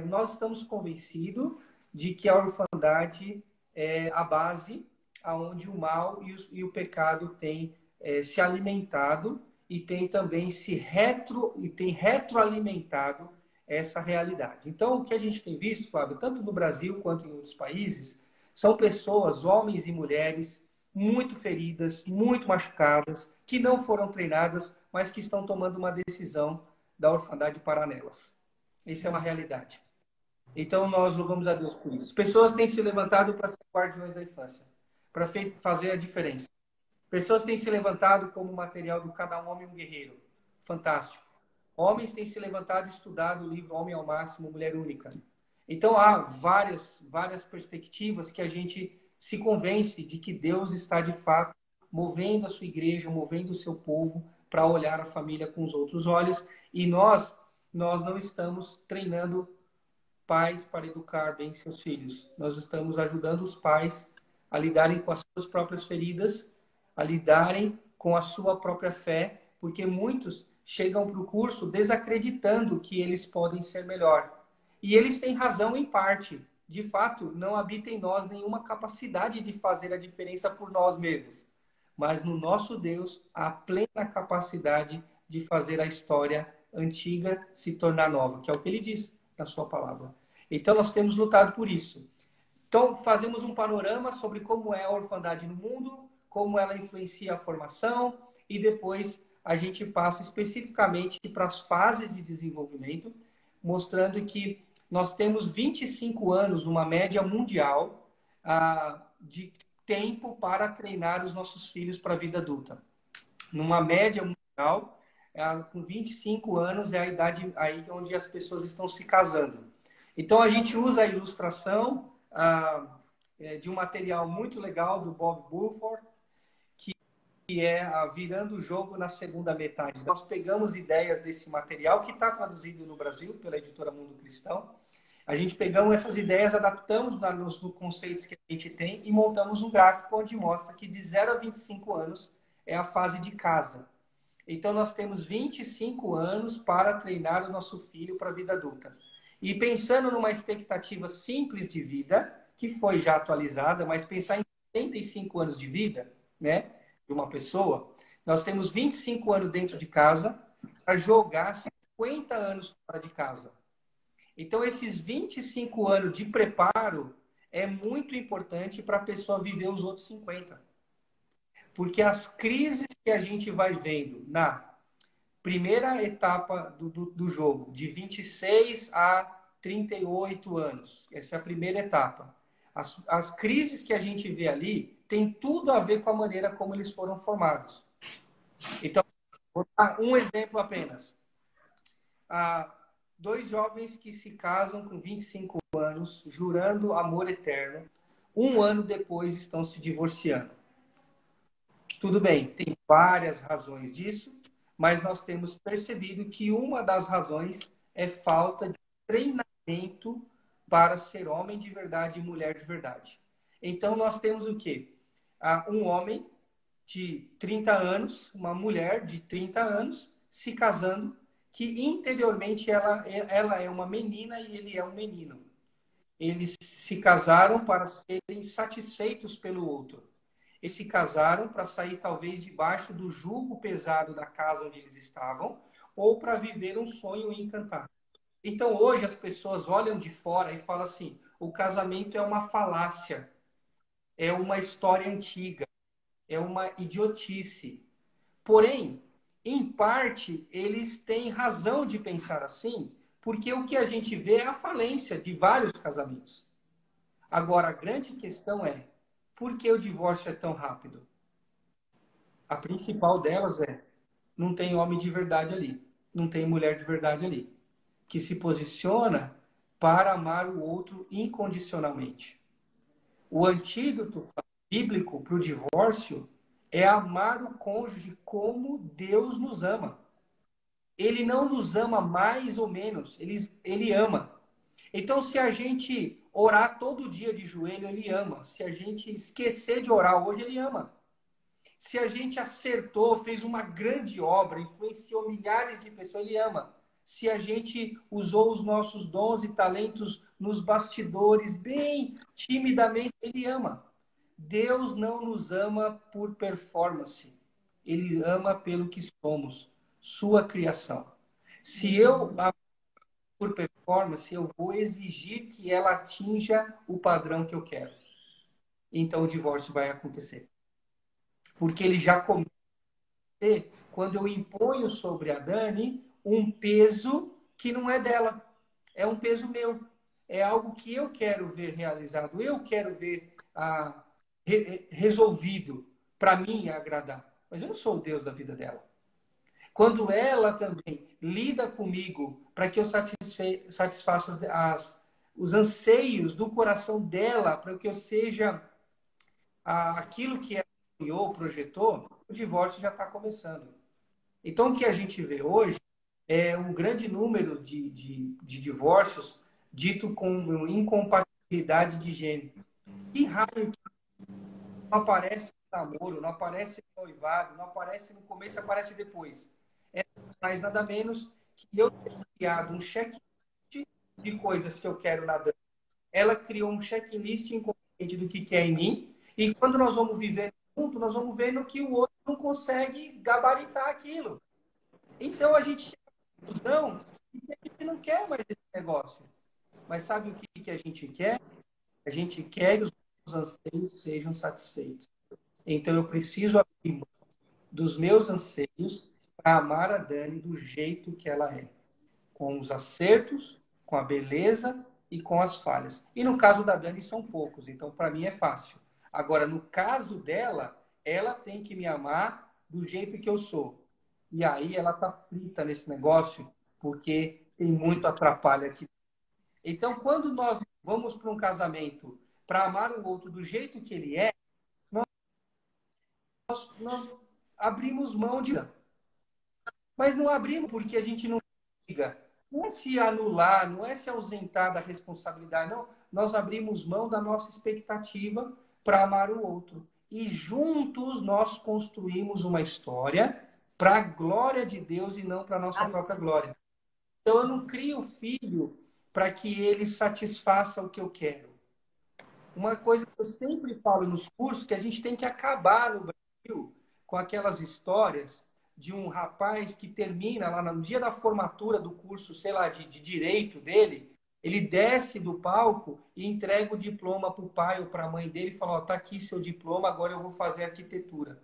nós estamos convencidos de que a orfandade é a base aonde o mal e o pecado têm se alimentado e tem também retroalimentado essa realidade. Então, o que a gente tem visto, Fábio, tanto no Brasil quanto em outros países, são pessoas, homens e mulheres, muito feridas, muito machucadas, que não foram treinadas, mas que estão tomando uma decisão da orfandade para nelas. Isso é uma realidade. Então, nós louvamos a Deus por isso. Pessoas têm se levantado para ser guardiões da infância, para fazer a diferença. Pessoas têm se levantado como material do Cada um Homem um Guerreiro. Fantástico. Homens têm se levantado e estudado o livro Homem ao Máximo, Mulher Única. Então, há várias perspectivas que a gente se convence de que Deus está, de fato, movendo a sua igreja, movendo o seu povo para olhar a família com os outros olhos. E nós não estamos treinando pais para educar bem seus filhos. Nós estamos ajudando os pais a lidarem com as suas próprias feridas, a lidarem com a sua própria fé, porque muitos chegam para o curso desacreditando que eles podem ser melhor. E eles têm razão em parte. De fato, não habita em nós nenhuma capacidade de fazer a diferença por nós mesmos. Mas no nosso Deus há plena capacidade de fazer a história antiga se tornar nova, que é o que ele diz na sua palavra. Então, nós temos lutado por isso. Então, fazemos um panorama sobre como é a orfandade no mundo, como ela influencia a formação, e depois a gente passa especificamente para as fases de desenvolvimento, mostrando que nós temos 25 anos, numa média mundial, de tempo para treinar os nossos filhos para a vida adulta. Numa média mundial, com 25 anos é a idade aí onde as pessoas estão se casando. Então, a gente usa a ilustração de um material muito legal do Bob Buford, que é Virando o Jogo na Segunda Metade. Nós pegamos ideias desse material, que está traduzido no Brasil pela editora Mundo Cristão, A gente pegamos essas ideias, adaptamos nos conceitos que a gente tem e montamos um gráfico onde mostra que de 0 a 25 anos é a fase de casa. Então, nós temos 25 anos para treinar o nosso filho para a vida adulta. E pensando numa expectativa simples de vida, que foi já atualizada, mas pensar em 75 anos de vida, né, de uma pessoa, nós temos 25 anos dentro de casa para jogar 50 anos fora de casa. Então, esses 25 anos de preparo é muito importante para a pessoa viver os outros 50. Porque as crises que a gente vai vendo na primeira etapa do jogo, de 26 a 38 anos, essa é a primeira etapa. As crises que a gente vê ali tem tudo a ver com a maneira como eles foram formados. Então, vou dar um exemplo apenas. Dois jovens que se casam com 25 anos, jurando amor eterno, um ano depois estão se divorciando. Tudo bem, tem várias razões disso, mas nós temos percebido que uma das razões é falta de treinamento para ser homem de verdade e mulher de verdade. Então, nós temos o quê? Um homem de 30 anos, uma mulher de 30 anos, se casando, que interiormente ela é uma menina e ele é um menino. Eles se casaram para serem satisfeitos pelo outro. Eles se casaram para sair talvez debaixo do jugo pesado da casa onde eles estavam, ou para viver um sonho encantado. Então hoje as pessoas olham de fora e falam assim: o casamento é uma falácia, é uma história antiga, é uma idiotice. Porém, em parte, eles têm razão de pensar assim, porque o que a gente vê é a falência de vários casamentos. Agora, a grande questão é: por que o divórcio é tão rápido? A principal delas é: não tem homem de verdade ali, não tem mulher de verdade ali, que se posiciona para amar o outro incondicionalmente. O antídoto bíblico para o divórcio é amar o cônjuge como Deus nos ama. Ele não nos ama mais ou menos, ele ama. Então, se a gente orar todo dia de joelho, ele ama. Se a gente esquecer de orar hoje, ele ama. Se a gente acertou, fez uma grande obra, influenciou milhares de pessoas, ele ama. Se a gente usou os nossos dons e talentos nos bastidores, bem timidamente, ele ama. Deus não nos ama por performance. Ele ama pelo que somos, sua criação. Se eu amo por performance, eu vou exigir que ela atinja o padrão que eu quero. Então o divórcio vai acontecer. Porque ele já começa quando eu imponho sobre a Dani um peso que não é dela. É um peso meu. É algo que eu quero ver realizado. Eu quero ver resolvido para mim agradar. Mas eu não sou o Deus da vida dela. Quando ela também lida comigo para que eu satisfaça os anseios do coração dela, para que eu seja aquilo que ela sonhou, projetou, o divórcio já está começando. Então, o que a gente vê hoje é um grande número de divórcios dito com incompatibilidade de gênero. Que raio que não aparece no namoro, não aparece no noivado, não aparece no começo, aparece depois. É mais nada menos que eu ter criado um checklist de coisas que eu quero na Dani. Ela criou um checklist inconsciente do que é em mim. E quando nós vamos viver junto, nós vamos vendo que o outro não consegue gabaritar aquilo. Então a gente chega à conclusão que a gente não quer mais esse negócio. Mas sabe o que a gente quer? A gente quer que os nossos anseios sejam satisfeitos. Então eu preciso abrir mão dos meus anseios para amar a Dani do jeito que ela é. Com os acertos, com a beleza e com as falhas. E no caso da Dani são poucos, então para mim é fácil. Agora, no caso dela, ela tem que me amar do jeito que eu sou. E aí ela tá frita nesse negócio, porque tem muito atrapalho aqui. Então, quando nós vamos para um casamento para amar o outro do jeito que ele é, nós abrimos mão de... Mas não abrimos porque a gente não liga. não é se anular, não é se ausentar da responsabilidade, não. Nós abrimos mão da nossa expectativa para amar o outro. E juntos nós construímos uma história para a glória de Deus e não para a nossa própria glória. Então eu não crio filho para que ele satisfaça o que eu quero. Uma coisa que eu sempre falo nos cursos, que a gente tem que acabar no Brasil com aquelas histórias de um rapaz que termina lá no dia da formatura do curso, sei lá, de direito dele, ele desce do palco e entrega o diploma para o pai ou para a mãe dele e fala, ó, tá aqui seu diploma, agora eu vou fazer arquitetura.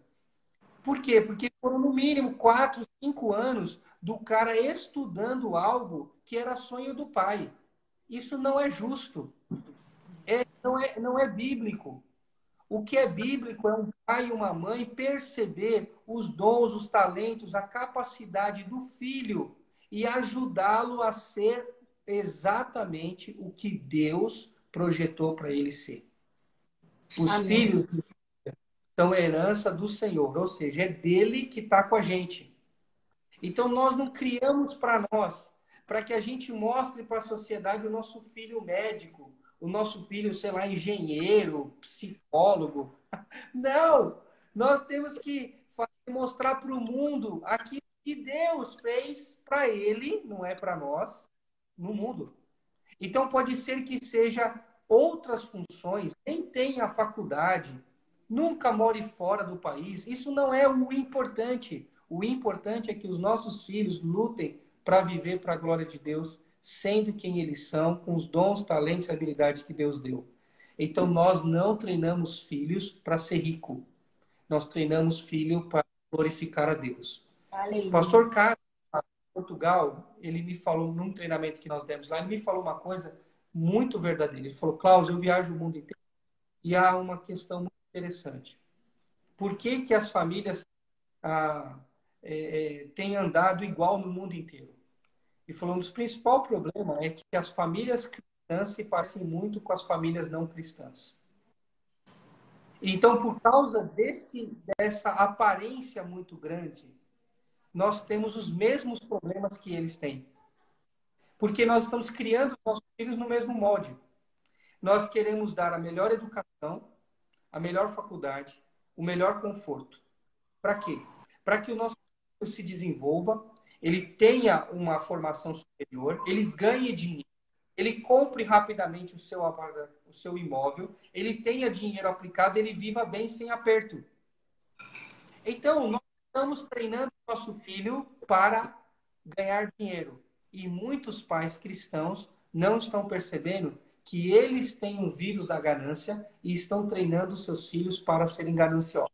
Por quê? Porque foram no mínimo 4, 5 anos do cara estudando algo que era sonho do pai. Isso não é justo. Não é bíblico. O que é bíblico é um pai e uma mãe perceber os dons, os talentos, a capacidade do filho e ajudá-lo a ser exatamente o que Deus projetou para ele ser. Os Amém. filhos são herança do Senhor, ou seja, é dele que está com a gente. Então nós não criamos para nós, para que a gente mostre para a sociedade o nosso filho médico, o nosso filho, sei lá, engenheiro, psicólogo. Não! Nós temos que mostrar para o mundo aquilo que Deus fez para ele, não é para nós, no mundo. Então pode ser que seja outras funções, nem tenha faculdade, nunca more fora do país. Isso não é o importante. O importante é que os nossos filhos lutem para viver para a glória de Deus, sendo quem eles são, com os dons, talentos e habilidades que Deus deu. Então nós não treinamos filhos para ser rico. Nós treinamos filho para glorificar a Deus. Aleluia. Pastor Carlos, Portugal, ele me falou num treinamento que nós demos lá, ele me falou uma coisa muito verdadeira. Ele falou, Klaus, eu viajo o mundo inteiro e há uma questão muito interessante. Por que que as famílias têm andado igual no mundo inteiro? E falou, um dos principais problemas é que as famílias cristãs se parecem muito com as famílias não cristãs. Então, por causa dessa aparência muito grande, nós temos os mesmos problemas que eles têm. Porque nós estamos criando os nossos filhos no mesmo molde. Nós queremos dar a melhor educação, a melhor faculdade, o melhor conforto. Para quê? Para que o nosso filho se desenvolva, ele tenha uma formação superior, ele ganhe dinheiro, ele compre rapidamente o seu imóvel, ele tenha dinheiro aplicado, ele viva bem sem aperto. Então, nós estamos treinando o nosso filho para ganhar dinheiro. E muitos pais cristãos não estão percebendo que eles têm um vírus da ganância e estão treinando seus filhos para serem gananciosos.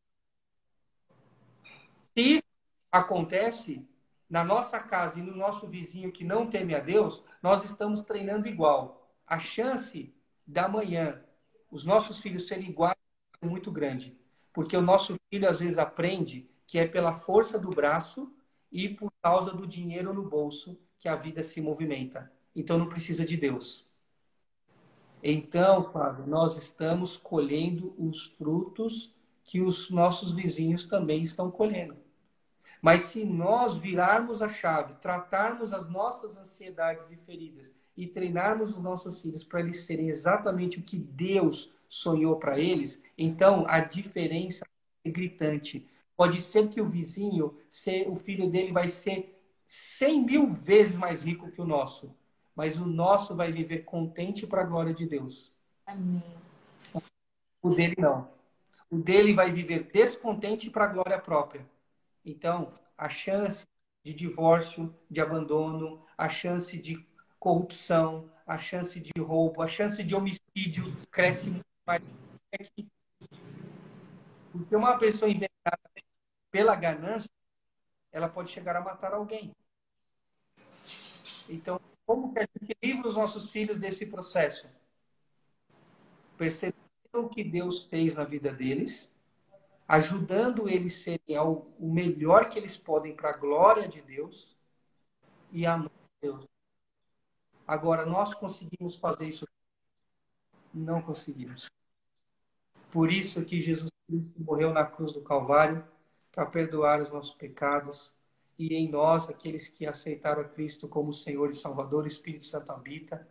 Se isso acontece na nossa casa e no nosso vizinho que não teme a Deus, nós estamos treinando igual. A chance da manhã os nossos filhos serem iguais é muito grande. Porque o nosso filho às vezes aprende que é pela força do braço e por causa do dinheiro no bolso que a vida se movimenta. Então não precisa de Deus. Então, Fábio, nós estamos colhendo os frutos que os nossos vizinhos também estão colhendo. Mas se nós virarmos a chave, tratarmos as nossas ansiedades e feridas e treinarmos os nossos filhos para eles serem exatamente o que Deus sonhou para eles, então a diferença é gritante. Pode ser que o vizinho, o filho dele vai ser 100.000 vezes mais rico que o nosso, mas o nosso vai viver contente para a glória de Deus. Amém. O dele não. O dele vai viver descontente para a glória própria. Então, a chance de divórcio, de abandono, a chance de corrupção, a chance de roubo, a chance de homicídio cresce muito mais. Porque uma pessoa envenenada pela ganância, ela pode chegar a matar alguém. Então, como que a gente livra os nossos filhos desse processo? Percebendo o que Deus fez na vida deles, ajudando eles a serem o melhor que eles podem para a glória de Deus e amar Deus. Agora, nós conseguimos fazer isso? Não conseguimos. Por isso que Jesus Cristo morreu na cruz do Calvário para perdoar os nossos pecados e em nós, aqueles que aceitaram a Cristo como Senhor e Salvador, o Espírito Santo habita,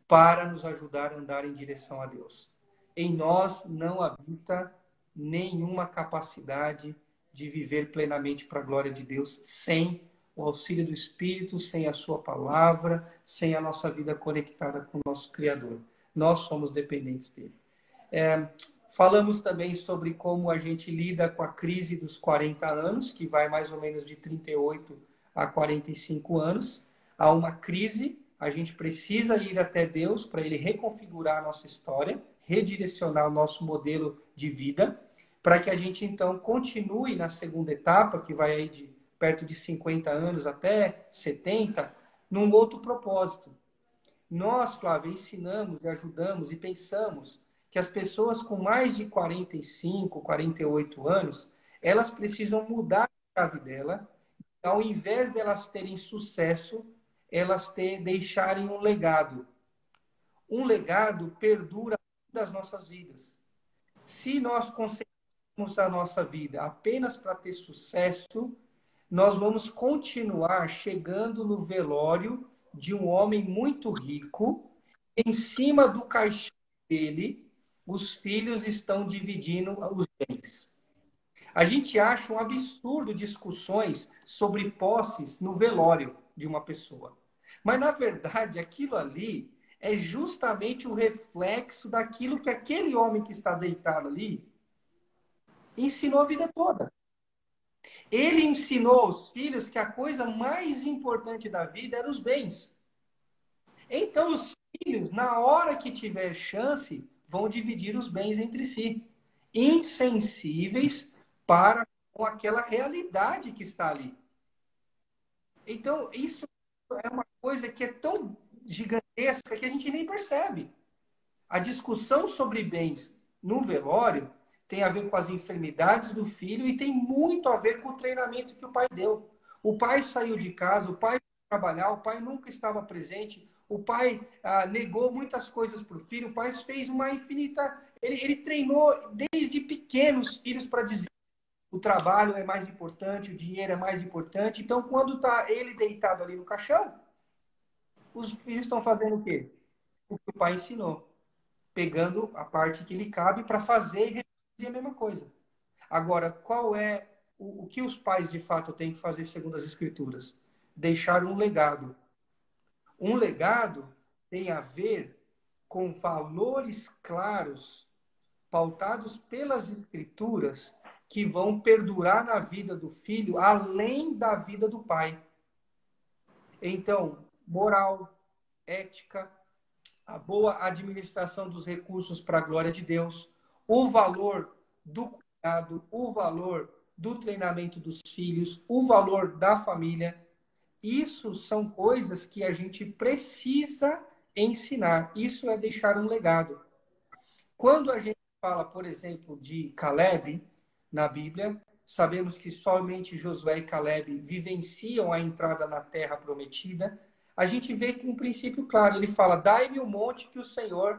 para nos ajudar a andar em direção a Deus. Em nós não habita nenhuma capacidade de viver plenamente para a glória de Deus sem o auxílio do Espírito, sem a sua palavra, sem a nossa vida conectada com o nosso Criador. Nós somos dependentes dele. Falamos também sobre como a gente lida com a crise dos 40 anos, que vai mais ou menos de 38 a 45 anos. Há uma crise, a gente precisa ir até Deus para Ele reconfigurar a nossa história, redirecionar o nosso modelo de vida, para que a gente então continue na segunda etapa, que vai aí de perto de 50 anos até 70, num outro propósito. Nós, Flávia, ensinamos e ajudamos e pensamos que as pessoas com mais de 45, 48 anos, elas precisam mudar a chave dela. Ao invés delas terem sucesso, elas deixarem um legado. Um legado perdura das nossas vidas. Se nós concentrarmos a nossa vida apenas para ter sucesso, nós vamos continuar chegando no velório de um homem muito rico. Em cima do caixão dele, os filhos estão dividindo os bens. A gente acha um absurdo discussões sobre posses no velório de uma pessoa. Mas, na verdade, aquilo ali é justamente o reflexo daquilo que aquele homem que está deitado ali ensinou a vida toda. Ele ensinou aos filhos que a coisa mais importante da vida era os bens. Então, os filhos, na hora que tiver chance, vão dividir os bens entre si, insensíveis para com aquela realidade que está ali. Então, isso é uma coisa que é tão gigantesca que a gente nem percebe. A discussão sobre bens no velório tem a ver com as enfermidades do filho e tem muito a ver com o treinamento que o pai deu. O pai saiu de casa, o pai foi trabalhar, o pai nunca estava presente, o pai negou muitas coisas para o filho, o pai fez uma infinita... Ele treinou desde pequenos filhos para dizer o trabalho é mais importante, o dinheiro é mais importante. Então, quando está ele deitado ali no caixão, os filhos estão fazendo o quê? O que o pai ensinou. Pegando a parte que lhe cabe para fazer e reproduzir a mesma coisa. Agora, qual é o que os pais de fato têm que fazer segundo as escrituras? Deixar um legado. Um legado tem a ver com valores claros, pautados pelas escrituras, que vão perdurar na vida do filho além da vida do pai. Então, moral, ética, a boa administração dos recursos para a glória de Deus, o valor do cuidado, o valor do treinamento dos filhos, o valor da família. Isso são coisas que a gente precisa ensinar. Isso é deixar um legado. Quando a gente fala, por exemplo, de Caleb na Bíblia, sabemos que somente Josué e Caleb vivenciam a entrada na terra prometida. A gente vê que um princípio claro, ele fala: dai-me o monte que o Senhor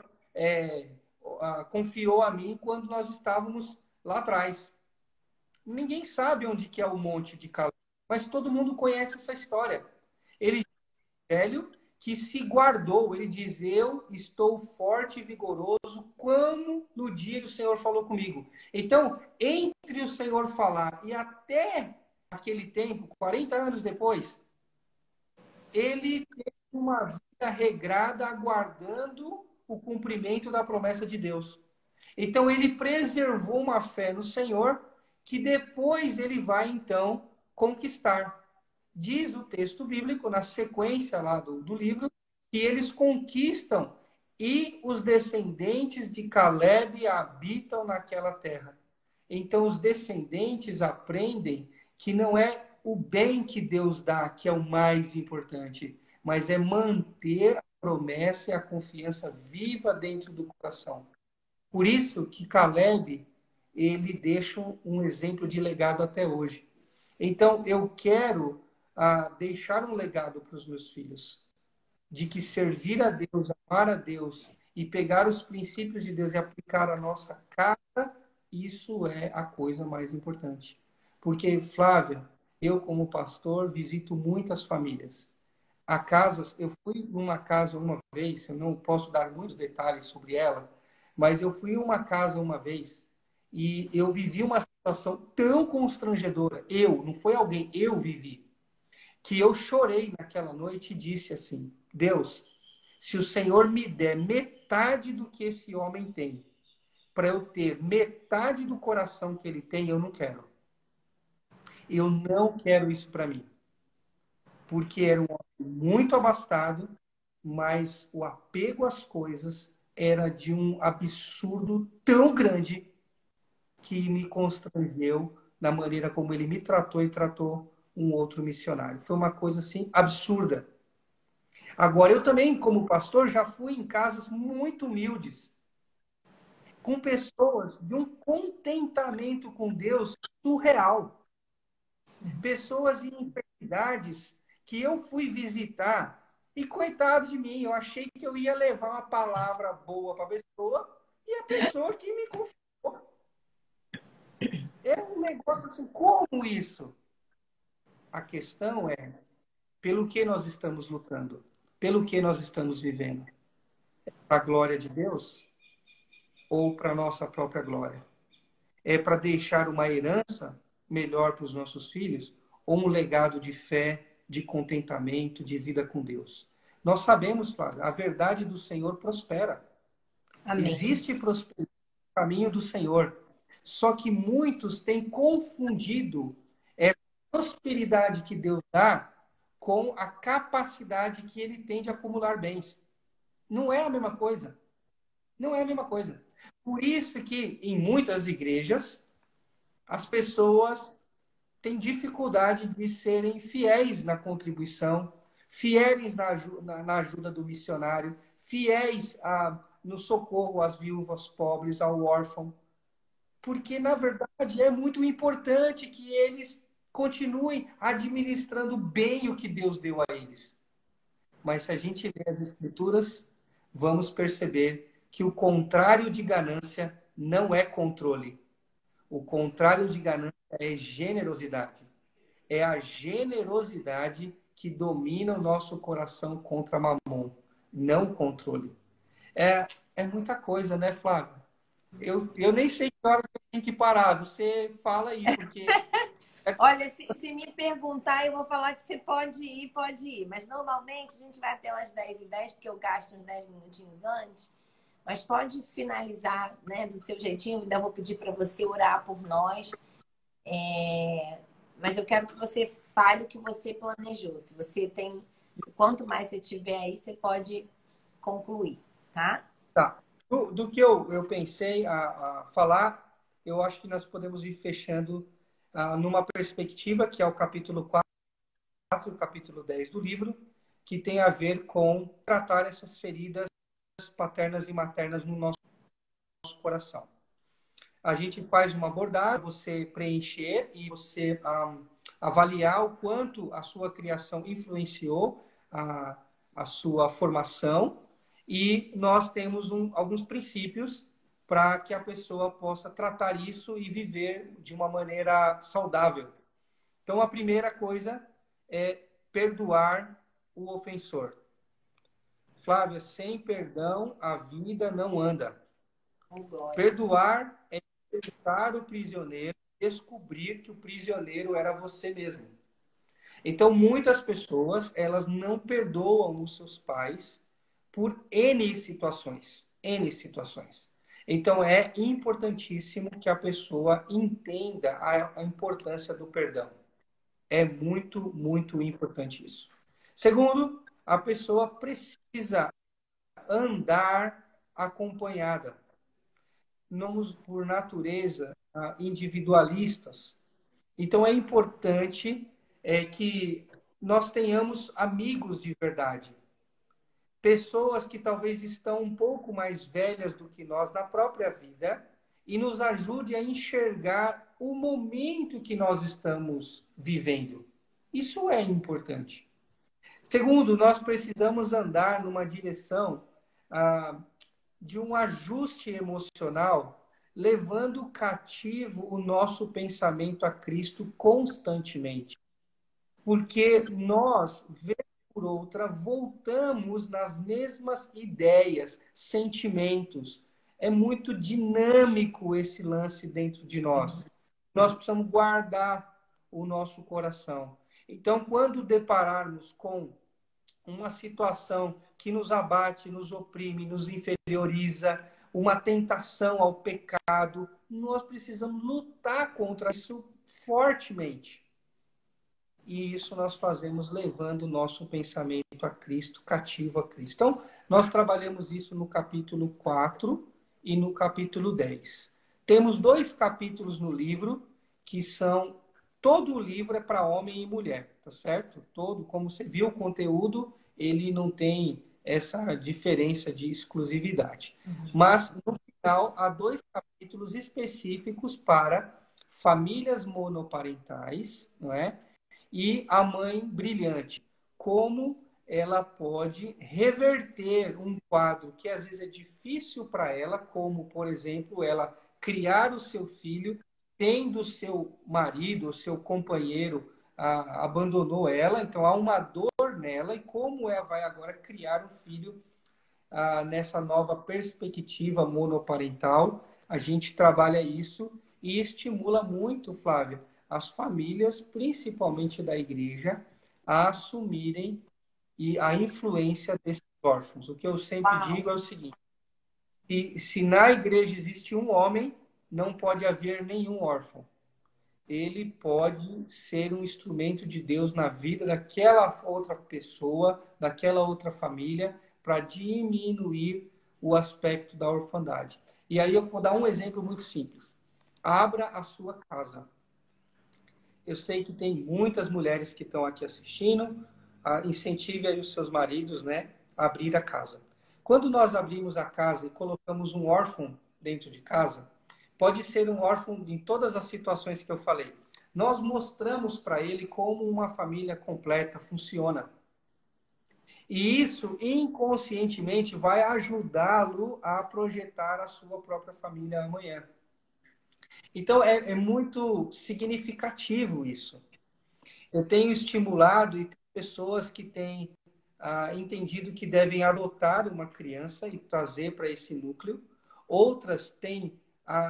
confiou a mim quando nós estávamos lá atrás. Ninguém sabe onde que é o monte de Caleb, mas todo mundo conhece essa história. Ele é velho que se guardou, ele diz: eu estou forte e vigoroso como no dia que o Senhor falou comigo. Então, entre o Senhor falar e até aquele tempo, 40 anos depois, ele teve uma vida regrada aguardando o cumprimento da promessa de Deus. Então, ele preservou uma fé no Senhor que depois ele vai, então, conquistar. Diz o texto bíblico, na sequência lá do livro, que eles conquistam e os descendentes de Caleb habitam naquela terra. Então, os descendentes aprendem que não é o bem que Deus dá que é o mais importante, mas é manter a promessa e a confiança viva dentro do coração. Por isso que Caleb, ele deixa um exemplo de legado até hoje. Então, eu quero deixar um legado para os meus filhos, de que servir a Deus, amar a Deus e pegar os princípios de Deus e aplicar a nossa casa, isso é a coisa mais importante. Porque, Flávia, eu, como pastor, visito muitas famílias. Há casas, eu fui numa casa uma vez, eu não posso dar muitos detalhes sobre ela, mas eu fui em uma casa uma vez e eu vivi uma situação tão constrangedora. Eu, não foi alguém, eu vivi, que eu chorei naquela noite e disse assim: Deus, se o Senhor me der metade do que esse homem tem, para eu ter metade do coração que ele tem, eu não quero. Eu não quero isso para mim. Porque era um homem muito abastado, mas o apego às coisas era de um absurdo tão grande que me constrangeu na maneira como ele me tratou e tratou um outro missionário. Foi uma coisa assim absurda. Agora, eu também, como pastor, já fui em casas muito humildes, com pessoas de um contentamento com Deus surreal. Pessoas em enfermidades que eu fui visitar e, coitado de mim, eu achei que eu ia levar uma palavra boa para a pessoa e a pessoa que me confiou. É um negócio assim, como isso? A questão é pelo que nós estamos lutando, pelo que nós estamos vivendo. Para a glória de Deus ou para a nossa própria glória? É para deixar uma herança melhor para os nossos filhos ou um legado de fé, de contentamento, de vida com Deus? Nós sabemos, Flávio, a verdade do Senhor prospera. Amém. Existe prosperidade no caminho do Senhor. Só que muitos têm confundido essa prosperidade que Deus dá com a capacidade que ele tem de acumular bens. Não é a mesma coisa. Não é a mesma coisa. Por isso que em muitas igrejas as pessoas têm dificuldade de serem fiéis na contribuição, fiéis na ajuda do missionário, fiéis no socorro às viúvas pobres, ao órfão. Porque, na verdade, é muito importante que eles continuem administrando bem o que Deus deu a eles. Mas se a gente ler as Escrituras, vamos perceber que o contrário de ganância não é controle. O contrário de ganância é generosidade. É a generosidade que domina o nosso coração contra Mamon, não o controle. É muita coisa, né, Flávio? Eu nem sei que hora eu tenho que parar. Você fala aí, porque... Olha, se me perguntar, eu vou falar que você pode ir, pode ir. Mas normalmente a gente vai até umas 10h10, porque eu gasto uns 10 minutinhos antes. Mas pode finalizar, né, do seu jeitinho. Ainda vou pedir para você orar por nós. Mas eu quero que você fale o que você planejou. Se você tem, quanto mais você tiver aí, você pode concluir, tá? Tá. Do que eu pensei a falar, eu acho que nós podemos ir fechando numa perspectiva que é o capítulo 4, o capítulo 10 do livro, que tem a ver com tratar essas feridas paternas e maternas no nosso coração. A gente faz uma abordagem, você preencher e você avaliar o quanto a sua criação influenciou a sua formação, e nós temos alguns princípios para que a pessoa possa tratar isso e viver de uma maneira saudável. Então, a primeira coisa é perdoar o ofensor. Flávia, sem perdão a vida não anda. Perdoar é libertar o prisioneiro, descobrir que o prisioneiro era você mesmo. Então, muitas pessoas, elas não perdoam os seus pais por N situações. N situações. Então, é importantíssimo que a pessoa entenda a importância do perdão. É muito, muito importante isso. Segundo, a pessoa precisa andar acompanhada. Somos, por natureza, individualistas. Então, é importante que nós tenhamos amigos de verdade. Pessoas que talvez estão um pouco mais velhas do que nós na própria vida e nos ajude a enxergar o momento que nós estamos vivendo. Isso é importante. Segundo, nós precisamos andar numa direção de um ajuste emocional, levando cativo o nosso pensamento a Cristo constantemente. porque nós, vez por outra, voltamos nas mesmas ideias, sentimentos. É muito dinâmico esse lance dentro de nós. Nós precisamos guardar o nosso coração. Então, quando depararmos com uma situação que nos abate, nos oprime, nos inferioriza, uma tentação ao pecado, nós precisamos lutar contra isso fortemente. E isso nós fazemos levando o nosso pensamento a Cristo, cativo a Cristo. Então, nós trabalhamos isso no capítulo 4 e no capítulo 10. Temos 2 capítulos no livro, que são... Todo o livro é para homem e mulher, tá certo? Todo, como você viu o conteúdo, ele não tem essa diferença de exclusividade. Mas, no final, há 2 capítulos específicos para famílias monoparentais, não é? E a mãe brilhante, como ela pode reverter um quadro que às vezes é difícil para ela, como, por exemplo, ela criar o seu filho, tendo o seu marido, o seu companheiro, abandonou ela, então há uma dor nela, e como ela vai agora criar um filho nessa nova perspectiva monoparental. A gente trabalha isso e estimula muito, Flávia, as famílias, principalmente da igreja, a assumirem a influência desses órfãos. O que eu sempre digo é o seguinte: se na igreja existe um homem, não pode haver nenhum órfão. Ele pode ser um instrumento de Deus na vida daquela outra pessoa, daquela outra família, para diminuir o aspecto da orfandade. E aí eu vou dar um exemplo muito simples. Abra a sua casa. Eu sei que tem muitas mulheres que estão aqui assistindo. Incentive aí os seus maridos, né, a abrir a casa. Quando nós abrimos a casa e colocamos um órfão dentro de casa, pode ser um órfão em todas as situações que eu falei. Nós mostramos para ele como uma família completa funciona. E isso, inconscientemente, vai ajudá-lo a projetar a sua própria família amanhã. Então, é muito significativo isso. Eu tenho estimulado e tem pessoas que têm entendido que devem adotar uma criança e trazer para esse núcleo. Outras têm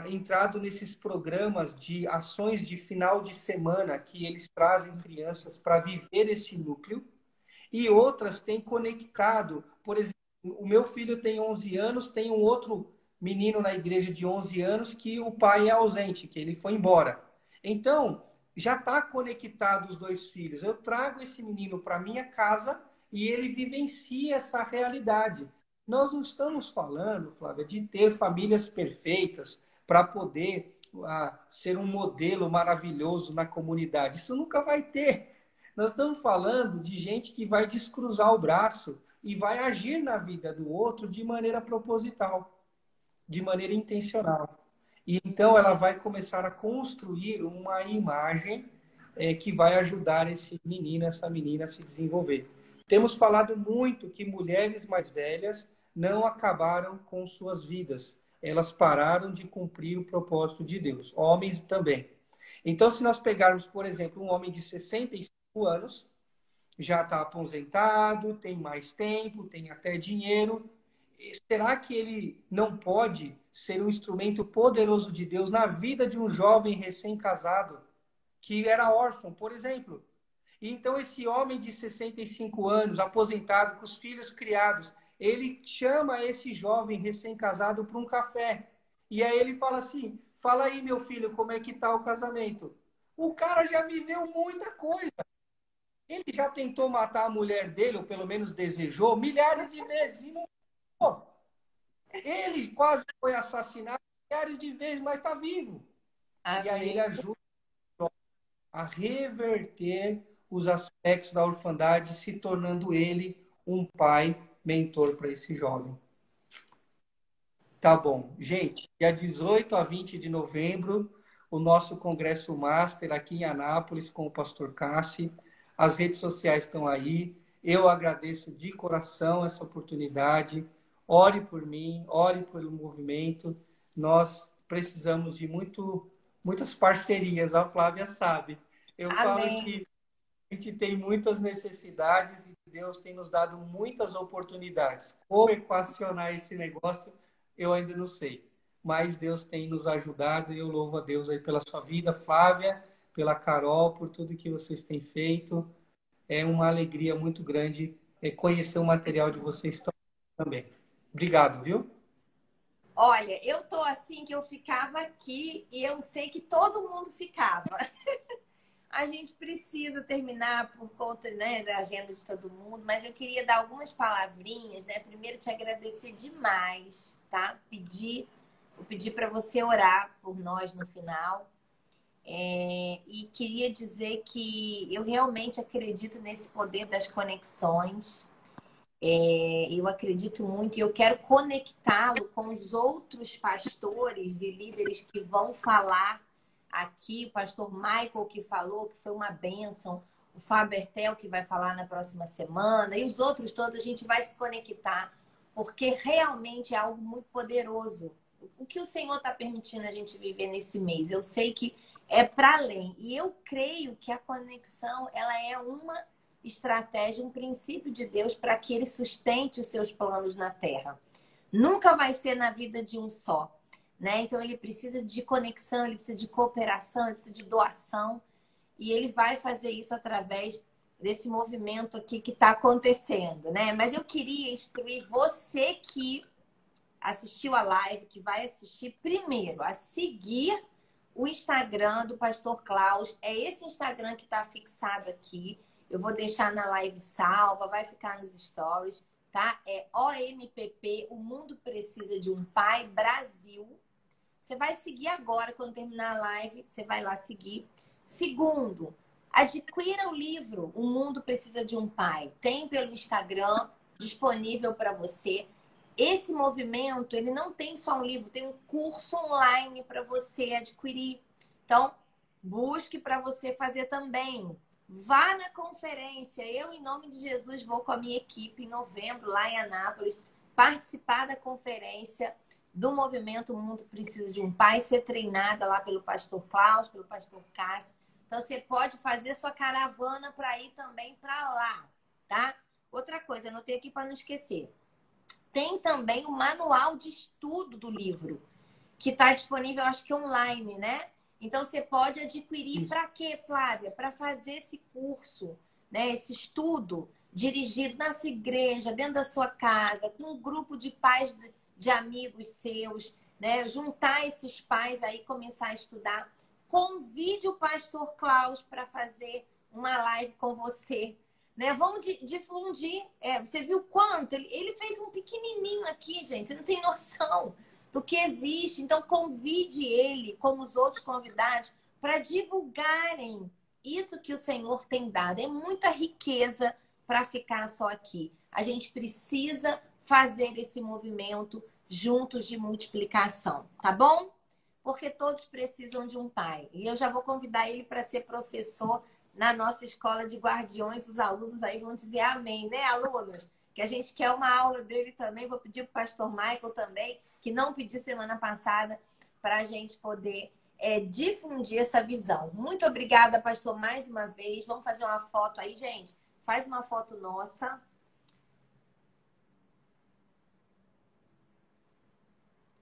entrado nesses programas de ações de final de semana que eles trazem crianças para viver esse núcleo. E outras têm conectado. Por exemplo, o meu filho tem 11 anos, tem um outro menino na igreja de 11 anos que o pai é ausente, que ele foi embora. Então, já está conectado os 2 filhos. Eu trago esse menino para minha casa e ele vivencia essa realidade. Nós não estamos falando, Flávia, de ter famílias perfeitas para poder ser um modelo maravilhoso na comunidade. Isso nunca vai ter. Nós estamos falando de gente que vai descruzar o braço e vai agir na vida do outro de maneira proposital, de maneira intencional. E então ela vai começar a construir uma imagem que vai ajudar esse menino, essa menina a se desenvolver. Temos falado muito que mulheres mais velhas não acabaram com suas vidas. Elas pararam de cumprir o propósito de Deus. Homens também. Então, se nós pegarmos, por exemplo, um homem de 65 anos, já está aposentado, tem mais tempo, tem até dinheiro. Será que ele não pode ser um instrumento poderoso de Deus na vida de um jovem recém-casado que era órfão, por exemplo? E então esse homem de 65 anos, aposentado, com os filhos criados, ele chama esse jovem recém-casado para um café. E aí ele fala assim: fala aí, meu filho, como é que está o casamento? O cara já viveu muita coisa. Ele já tentou matar a mulher dele, ou pelo menos desejou, milhares de vezes. E não... Ele quase foi assassinado milhares de vezes, mas está vivo. Amém. E aí ele ajuda a reverter os aspectos da orfandade, se tornando ele um pai mentor para esse jovem. Tá bom. Gente, dia 18 a 20 de novembro, o nosso Congresso Master aqui em Anápolis com o pastor Cassi. As redes sociais estão aí. Eu agradeço de coração essa oportunidade. Ore por mim, ore pelo movimento. Nós precisamos de muitas parcerias, a Flávia sabe. Eu falo Amém. que A gente tem muitas necessidades e Deus tem nos dado muitas oportunidades. Como equacionar esse negócio, eu ainda não sei. Mas Deus tem nos ajudado e eu louvo a Deus aí pela sua vida, Flávia, pela Carol, por tudo que vocês têm feito. É uma alegria muito grande conhecer o material de vocês também. Obrigado, viu? Olha, eu tô assim que eu ficava aqui e eu sei que todo mundo ficava. A gente precisa terminar por conta, né, da agenda de todo mundo, mas eu queria dar algumas palavrinhas, né? Primeiro te agradecer demais, tá? Vou pedir para você orar por nós no final. E queria dizer que eu realmente acredito nesse poder das conexões. Eu acredito muito e eu quero conectá-lo com os outros pastores e líderes que vão falar aqui. O pastor Michael que falou, que foi uma bênção. O Fabertel que vai falar na próxima semana. E os outros todos a gente vai se conectar. Porque realmente é algo muito poderoso. O que o Senhor está permitindo a gente viver nesse mês? Eu sei que é para além. E eu creio que a conexão ela é uma estratégia, um princípio de Deus para que ele sustente os seus planos na terra. Nunca vai ser na vida de um só, né? Então ele precisa de conexão, ele precisa de cooperação, ele precisa de doação e ele vai fazer isso através desse movimento aqui que está acontecendo, né? Mas eu queria instruir você que assistiu a live, que vai assistir primeiro a seguir o Instagram do Pastor Klaus. É esse Instagram que está fixado aqui. Eu vou deixar na live salva, vai ficar nos stories, tá? É OMPP, O Mundo Precisa de um Pai, Brasil. Você vai seguir agora, quando terminar a live, você vai lá seguir. Segundo, adquira o livro O Mundo Precisa de um Pai. Tem pelo Instagram, disponível para você. Esse movimento, ele não tem só um livro, tem um curso online para você adquirir. Então, busque para você fazer também. Vá na conferência. Eu, em nome de Jesus, vou com a minha equipe em novembro, lá em Anápolis, participar da conferência do movimento O Mundo Precisa de um Pai, ser treinada lá pelo pastor Klaus, pelo pastor Cássio. Então, você pode fazer sua caravana para ir também para lá, tá? Outra coisa, anotei aqui para não esquecer. Tem também o manual de estudo do livro, que está disponível, acho que online, né? Então, você pode adquirir para quê, Flávia? Para fazer esse curso, né? Esse estudo dirigido na sua igreja, dentro da sua casa, com um grupo de pais, de amigos seus, né? Juntar esses pais aí, começar a estudar. Convide o pastor Klaus para fazer uma live com você, né? Vamos difundir. Você viu quanto? Ele fez um pequenininho aqui, gente. Você não tem noção do que existe. Então, convide ele, como os outros convidados, para divulgarem isso que o Senhor tem dado. É muita riqueza para ficar só aqui. A gente precisa fazer esse movimento juntos de multiplicação, tá bom? Porque todos precisam de um pai. E eu já vou convidar ele para ser professor na nossa escola de guardiões. Os alunos aí vão dizer amém, né, alunos? Que a gente quer uma aula dele também. Vou pedir para o pastor Michael também, que não pedi semana passada, para a gente poder difundir essa visão. Muito obrigada, pastor, mais uma vez. Vamos fazer uma foto aí, gente. Faz uma foto nossa.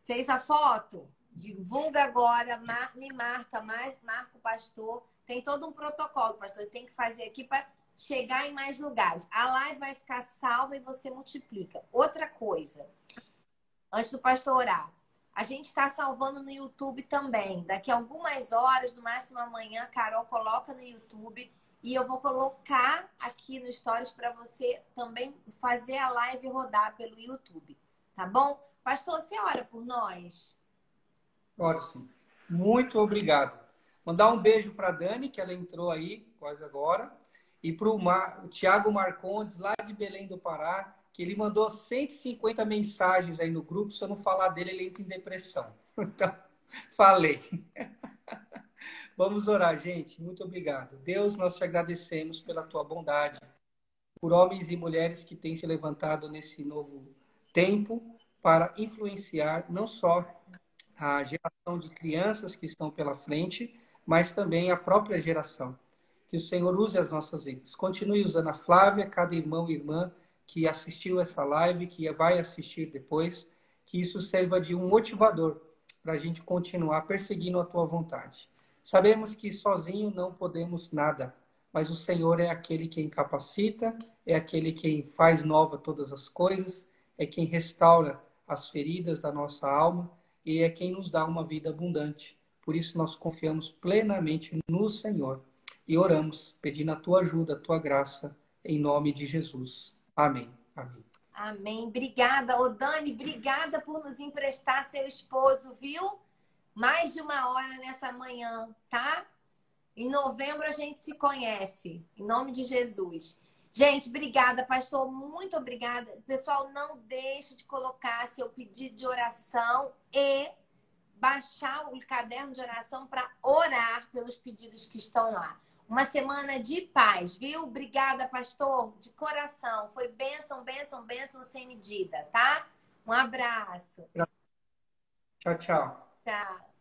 Fez a foto? Divulga agora, me marca, marca o pastor. Tem todo um protocolo, pastor. Tem que fazer aqui para chegar em mais lugares. A live vai ficar salva e você multiplica. Outra coisa, antes do pastor orar, a gente está salvando no YouTube também. Daqui a algumas horas, no máximo amanhã, a Carol coloca no YouTube e eu vou colocar aqui no Stories para você também fazer a live rodar pelo YouTube. Tá bom? Pastor, você ora por nós? Ora sim. Muito obrigado. Mandar um beijo para a Dani, que ela entrou aí quase agora. E para o Tiago Marcondes, lá de Belém do Pará, que ele mandou 150 mensagens aí no grupo. Se eu não falar dele, ele entra em depressão. Então, falei. Vamos orar, gente. Muito obrigado. Deus, nós te agradecemos pela tua bondade, por homens e mulheres que têm se levantado nesse novo tempo para influenciar não só a geração de crianças que estão pela frente, mas também a própria geração. Que o Senhor use as nossas vidas. Continue usando a Flávia, cada irmão e irmã que assistiu essa live, que vai assistir depois, que isso sirva de um motivador para a gente continuar perseguindo a tua vontade. Sabemos que sozinho não podemos nada, mas o Senhor é aquele quem capacita, é aquele quem faz nova todas as coisas, é quem restaura as feridas da nossa alma e é quem nos dá uma vida abundante. Por isso nós confiamos plenamente no Senhor e oramos, pedindo a tua ajuda, a tua graça, em nome de Jesus. Amém. Amém. Amém. Obrigada, ô Dani, obrigada por nos emprestar seu esposo, viu? Mais de 1 hora nessa manhã, tá? Em novembro a gente se conhece. Em nome de Jesus. Gente, obrigada, pastor. Muito obrigada. Pessoal, não deixe de colocar seu pedido de oração e baixar o caderno de oração para orar pelos pedidos que estão lá. Uma semana de paz, viu? Obrigada, pastor, de coração. Foi bênção, bênção, bênção sem medida, tá? Um abraço. Tchau, tchau. Tchau.